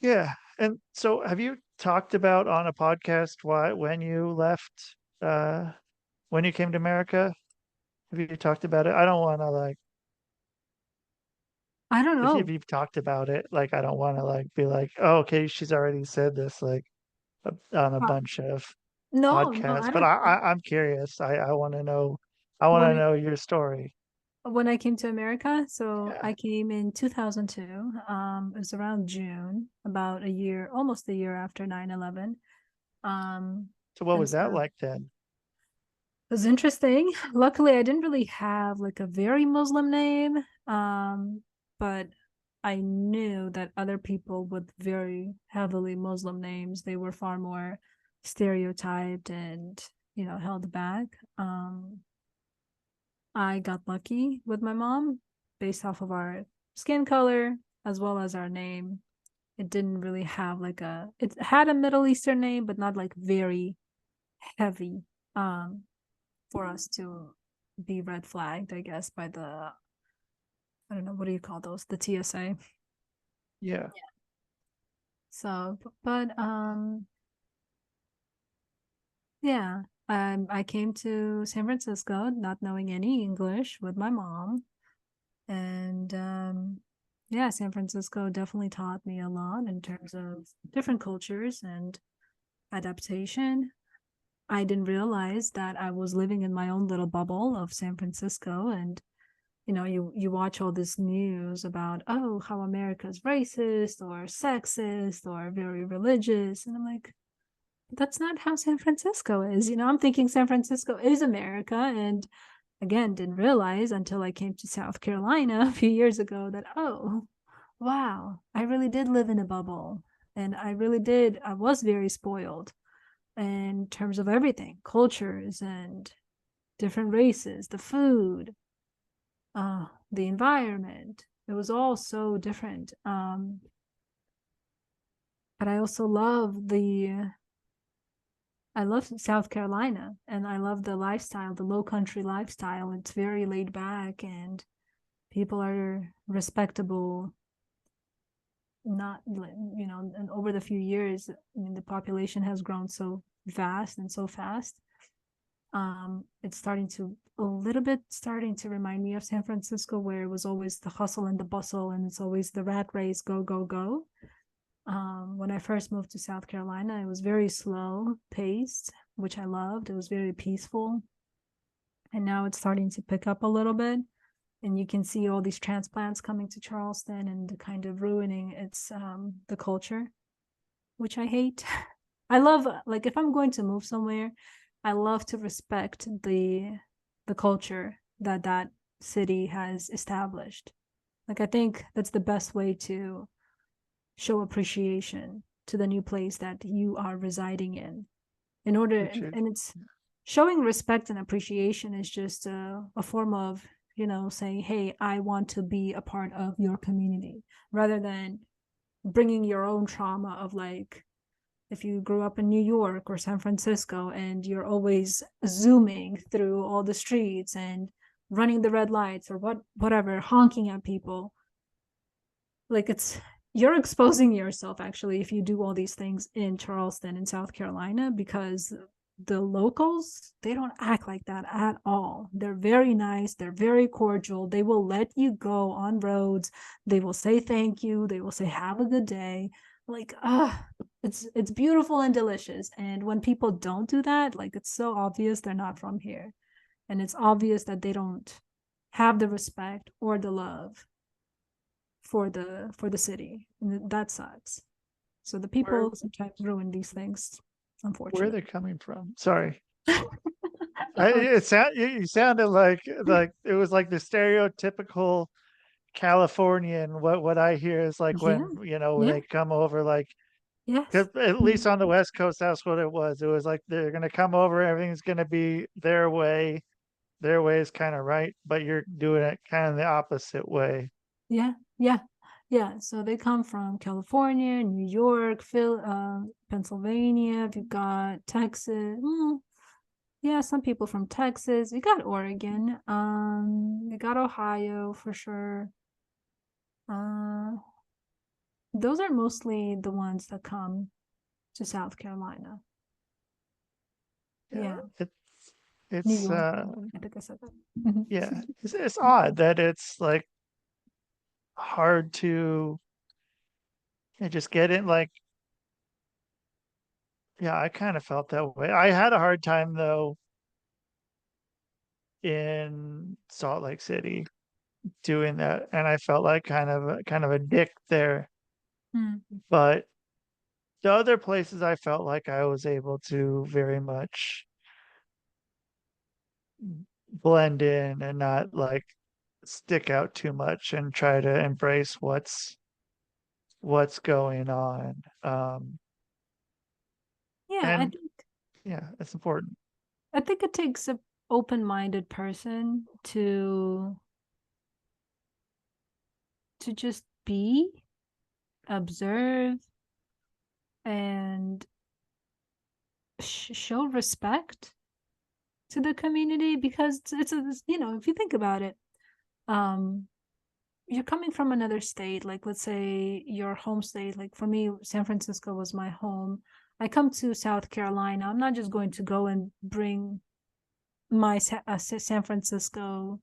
[SPEAKER 2] yeah. And so have you talked about on a podcast why when you left when you came to America? Have you talked about it? I don't want to like
[SPEAKER 4] I don't
[SPEAKER 2] if
[SPEAKER 4] know.
[SPEAKER 2] you've talked about it, like I don't want to like be like, oh, okay, she's already said this like on a
[SPEAKER 4] Uh,
[SPEAKER 2] bunch of
[SPEAKER 4] no,
[SPEAKER 2] podcasts.
[SPEAKER 4] I
[SPEAKER 2] But
[SPEAKER 4] don't.
[SPEAKER 2] I'm curious. I want to know. I want
[SPEAKER 4] When
[SPEAKER 2] to
[SPEAKER 4] I
[SPEAKER 2] know your story.
[SPEAKER 4] when I came to America, so
[SPEAKER 2] Yeah.
[SPEAKER 4] I came in 2002. It was around June, about a year, almost a year after 9/11. Um,
[SPEAKER 2] So what
[SPEAKER 4] and
[SPEAKER 2] was that
[SPEAKER 4] so
[SPEAKER 2] like then?
[SPEAKER 4] it was interesting. Luckily, I didn't really have like a very Muslim name, but I knew that other people with very heavily Muslim names, they were far more stereotyped and held back. I got lucky with my mom based off of our skin color as well as our name. It didn't really have it had a Middle Eastern name, but not like very heavy for us to be red flagged, I guess, by I don't know, what do you call those? The TSA.
[SPEAKER 2] Yeah.
[SPEAKER 4] So, but yeah, I came to San Francisco not knowing any English with my mom. And yeah, San Francisco definitely taught me a lot in terms of different cultures and adaptation. I didn't realize that I was living in my own little bubble of San Francisco, and you watch all this news about, oh, how America's racist or sexist or very religious, and I'm like, that's not how San Francisco is. I'm thinking San Francisco is America, and again, didn't realize until I came to South Carolina a few years ago that, oh, wow, I really did live in a bubble. And I was very spoiled in terms of everything, cultures and different races, the food, the environment. It was all so different. But I also love I love South Carolina, and I love the lifestyle, the low country lifestyle. It's very laid back, and people are respectable. Not, and over the few years, I mean, the population has grown so vast and so fast. It's starting to remind me of San Francisco, where it was always the hustle and the bustle, and it's always the rat race, go, go, go. When I first moved to South Carolina, it was very slow paced, which I loved. It was very peaceful. And now it's starting to pick up a little bit. And you can see all these transplants coming to Charleston and kind of ruining its the culture, which I hate. I love, like, if I'm going to move somewhere, I love to respect the culture that city has established. Like, I think that's the best way to show appreciation to the new place that you are residing in order, and it's showing respect and appreciation is just a form of, saying, hey, I want to be a part of your community, rather than bringing your own trauma of, like, if you grew up in New York or San Francisco and you're always zooming through all the streets and running the red lights or whatever, honking at people, like, you're exposing yourself, actually, if you do all these things in Charleston in South Carolina, because the locals, they don't act like that at all. They're very nice, they're very cordial, they will let you go on roads, they will say thank you, they will say have a good day. Like, it's beautiful and delicious. And when people don't do that, like, it's so obvious they're not from here, and it's obvious that they don't have the respect or the love for the city, and that sucks. So the people sometimes ruin these things, unfortunately.
[SPEAKER 2] Where are they coming from? Sorry. You sounded like it was like the stereotypical Californian. What I hear is like when when they come over, like,
[SPEAKER 4] yes,
[SPEAKER 2] at least on the West Coast, that's what it was. It was like they're gonna come over, everything's gonna be their way. Their way is kind of right, but you're doing it kind of the opposite way.
[SPEAKER 4] yeah. So they come from California, New York, Pennsylvania. You've got Texas. Yeah, some people from Texas. You got Oregon. You got Ohio for sure. Those are mostly the ones that come to South Carolina. Yeah.
[SPEAKER 2] It's
[SPEAKER 4] New York. I think I said that.
[SPEAKER 2] yeah, it's odd that it's like hard to just get in. Like, yeah, I kind of felt that way. I had a hard time though in Salt Lake City doing that, and I felt like kind of a dick there. But the other places, I felt like I was able to very much blend in and not like stick out too much and try to embrace what's going on.
[SPEAKER 4] Yeah,
[SPEAKER 2] And it's important.
[SPEAKER 4] I think it takes an open-minded person to just be, observe, and show respect to the community, because it's if you think about it, you're coming from another state, like, let's say your home state. Like, for me, San Francisco was my home. I come to South Carolina, I'm not just going to go and bring my San Francisco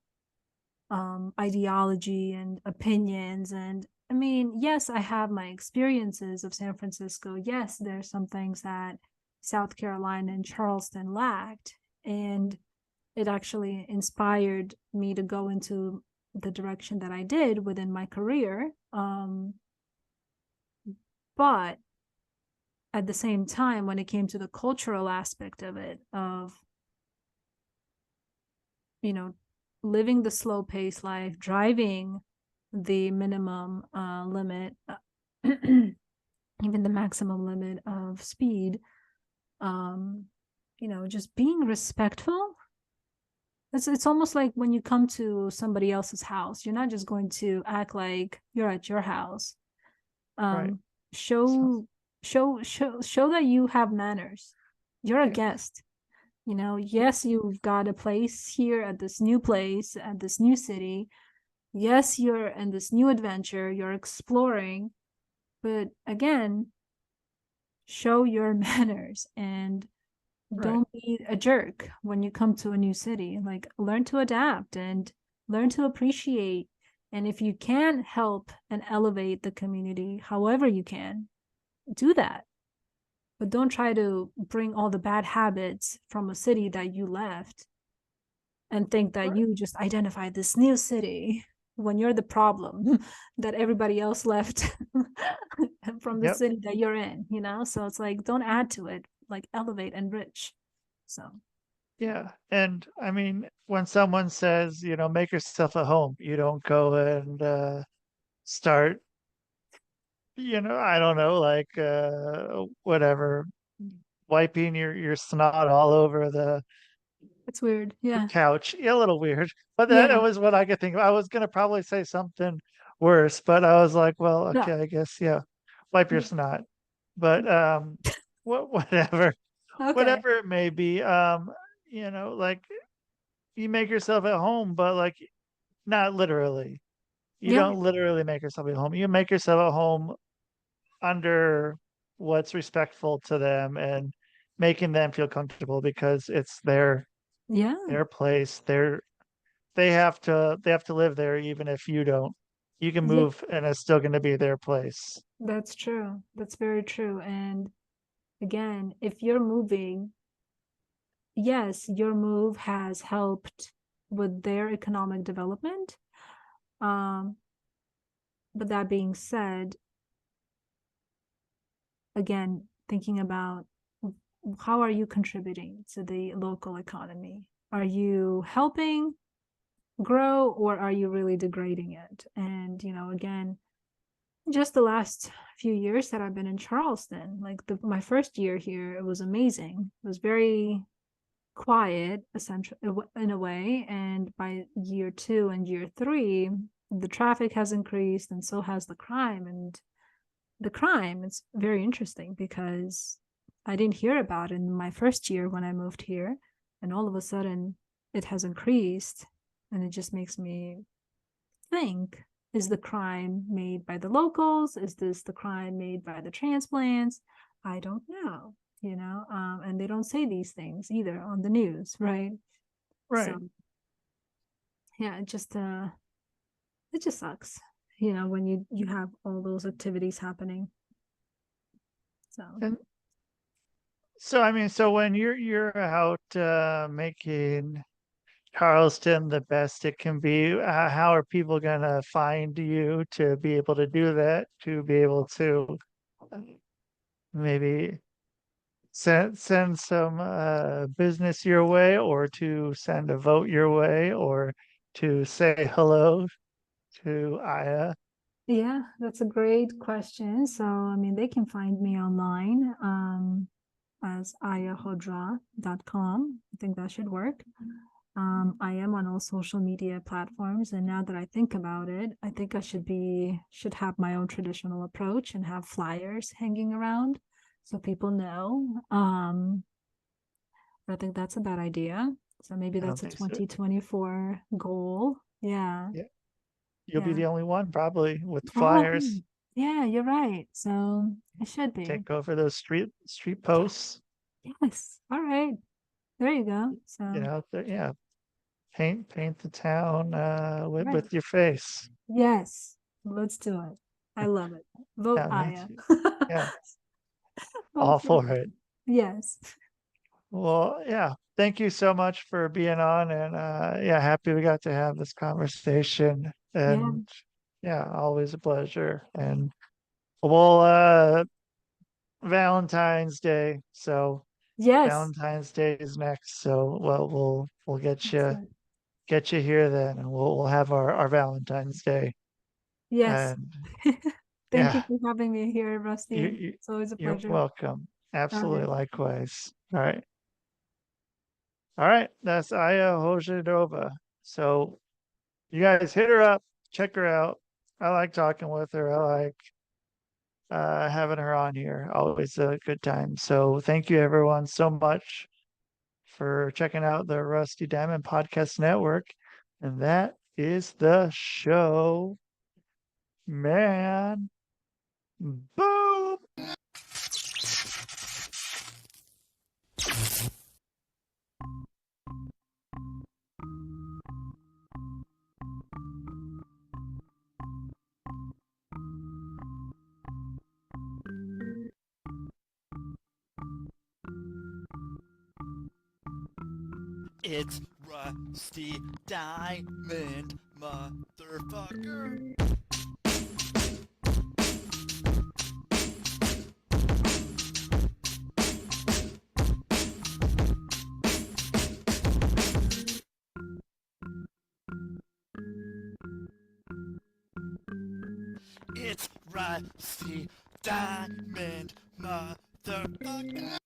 [SPEAKER 4] ideology and opinions. And I mean, yes, I have my experiences of San Francisco. Yes, there's some things that South Carolina and Charleston lacked, and it actually inspired me to go into the direction that I did within my career. But at the same time, when it came to the cultural aspect of it, of living the slow pace life, driving the minimum limit, even the maximum limit of speed, just being respectful. It's almost like when you come to somebody else's house, you're not just going to act like you're at your house.
[SPEAKER 2] Right.
[SPEAKER 4] Show that you have manners. You're a guest. You know, yes, you've got a place here at this new place, at this new city. Yes, you're in this new adventure, you're exploring, but again, show your manners and
[SPEAKER 2] Right.
[SPEAKER 4] don't be a jerk when you come to a new city. Like, learn to adapt and learn to appreciate. And if you can help and elevate the community however you can, do that. But don't try to bring all the bad habits from a city that you left and think that
[SPEAKER 2] Right.
[SPEAKER 4] you just identify this new city when you're the problem that everybody else left from the
[SPEAKER 2] Yep.
[SPEAKER 4] city that you're in, you know? So it's like, don't add to it, like elevate, enrich. So,
[SPEAKER 2] Yeah. And I mean, when someone says, make yourself at home, you don't go and start, I don't know, like whatever, wiping your snot all over the
[SPEAKER 4] it's weird. Yeah.
[SPEAKER 2] couch. Yeah, a little weird. But that
[SPEAKER 4] Yeah.
[SPEAKER 2] was what I could think of. I was gonna probably say something worse, but I was like, well,
[SPEAKER 4] No.
[SPEAKER 2] okay, I guess, yeah, wipe your snot. But whatever,
[SPEAKER 4] Okay.
[SPEAKER 2] whatever it may be, like you make yourself at home, but like not literally. You
[SPEAKER 4] Yeah.
[SPEAKER 2] don't literally make yourself at home. You make yourself at home under what's respectful to them and making them feel comfortable because it's
[SPEAKER 4] Yeah.
[SPEAKER 2] their place. They have to live there even if you don't. You can
[SPEAKER 4] Yeah.
[SPEAKER 2] move and it's still going to be their place.
[SPEAKER 4] That's true. That's very true. And again, if you're moving, yes, your move has helped with their economic development. Um, but that being said, again, thinking about how are you contributing to the local economy? Are you helping grow or are you really degrading it? And, again, just the last few years that I've been in Charleston, like my first year here, it was amazing. It was very quiet, essentially, in a way. And by year 2 and year 3, the traffic has increased and so has the crime. And the crime, it's very interesting because I didn't hear about it in my first year when I moved here. And all of a sudden, it has increased. And it just makes me think, is the crime made by the locals? Is this the crime made by the transplants? I don't know, and they don't say these things either on the news, right?
[SPEAKER 2] Right.
[SPEAKER 4] So yeah, it just sucks, when you have all those activities happening. So
[SPEAKER 2] And so I mean, so when you're out making Charleston the best it can be, how are people gonna find you to be able to do that, to be able to uh, maybe send some business your way, or to send a vote your way, or to say hello to Aya?
[SPEAKER 4] yeah, that's a great question. So I mean, they can find me online as ayahojadova.com. I think that should work. I am on all social media platforms, and now that I think about it, I think I should have my own traditional approach and have flyers hanging around so people know. I think that's a bad idea. So maybe
[SPEAKER 2] I don't
[SPEAKER 4] that's a
[SPEAKER 2] think so.
[SPEAKER 4] 2024 goal. Yeah.
[SPEAKER 2] Yeah, you'll be
[SPEAKER 4] Yeah.
[SPEAKER 2] the only one probably with
[SPEAKER 4] Oh,
[SPEAKER 2] flyers.
[SPEAKER 4] yeah, you're right. So it should be.
[SPEAKER 2] Take over those street posts.
[SPEAKER 4] Yes. All right. There you go.
[SPEAKER 2] Get
[SPEAKER 4] So,
[SPEAKER 2] out there, yeah. Paint the town
[SPEAKER 4] right.
[SPEAKER 2] with your face.
[SPEAKER 4] Yes. Let's do it. I love it. Vote
[SPEAKER 2] Yeah, me
[SPEAKER 4] Aya.
[SPEAKER 2] too. Yeah,
[SPEAKER 4] Vote
[SPEAKER 2] all
[SPEAKER 4] for
[SPEAKER 2] for
[SPEAKER 4] her.
[SPEAKER 2] it.
[SPEAKER 4] Yes.
[SPEAKER 2] Well, yeah. Thank you so much for being on, and yeah, happy we got to have this conversation.
[SPEAKER 4] Yeah.
[SPEAKER 2] And yeah, always a pleasure. And we'll Valentine's Day. So
[SPEAKER 4] Yes.
[SPEAKER 2] Valentine's Day is next. So well, we'll
[SPEAKER 4] Excellent.
[SPEAKER 2] get you here then, and we'll have our Valentine's Day.
[SPEAKER 4] Yes.
[SPEAKER 2] And
[SPEAKER 4] Thank you
[SPEAKER 2] yeah,
[SPEAKER 4] for having me here,
[SPEAKER 2] you,
[SPEAKER 4] Rusty.
[SPEAKER 2] you
[SPEAKER 4] It's always a
[SPEAKER 2] you're
[SPEAKER 4] pleasure.
[SPEAKER 2] welcome.
[SPEAKER 4] All
[SPEAKER 2] Absolutely,
[SPEAKER 4] right.
[SPEAKER 2] likewise. All right. All right. That's Aya Hojadova. So you guys hit her up, check her out. I like talking with her. having her on here. Always a good time. So thank you everyone so much for checking out the Rusty Diamond Podcast Network. And that is the show. Man. Boom.
[SPEAKER 3] It's Rusty Diamond, motherfucker. It's Rusty Diamond, motherfucker.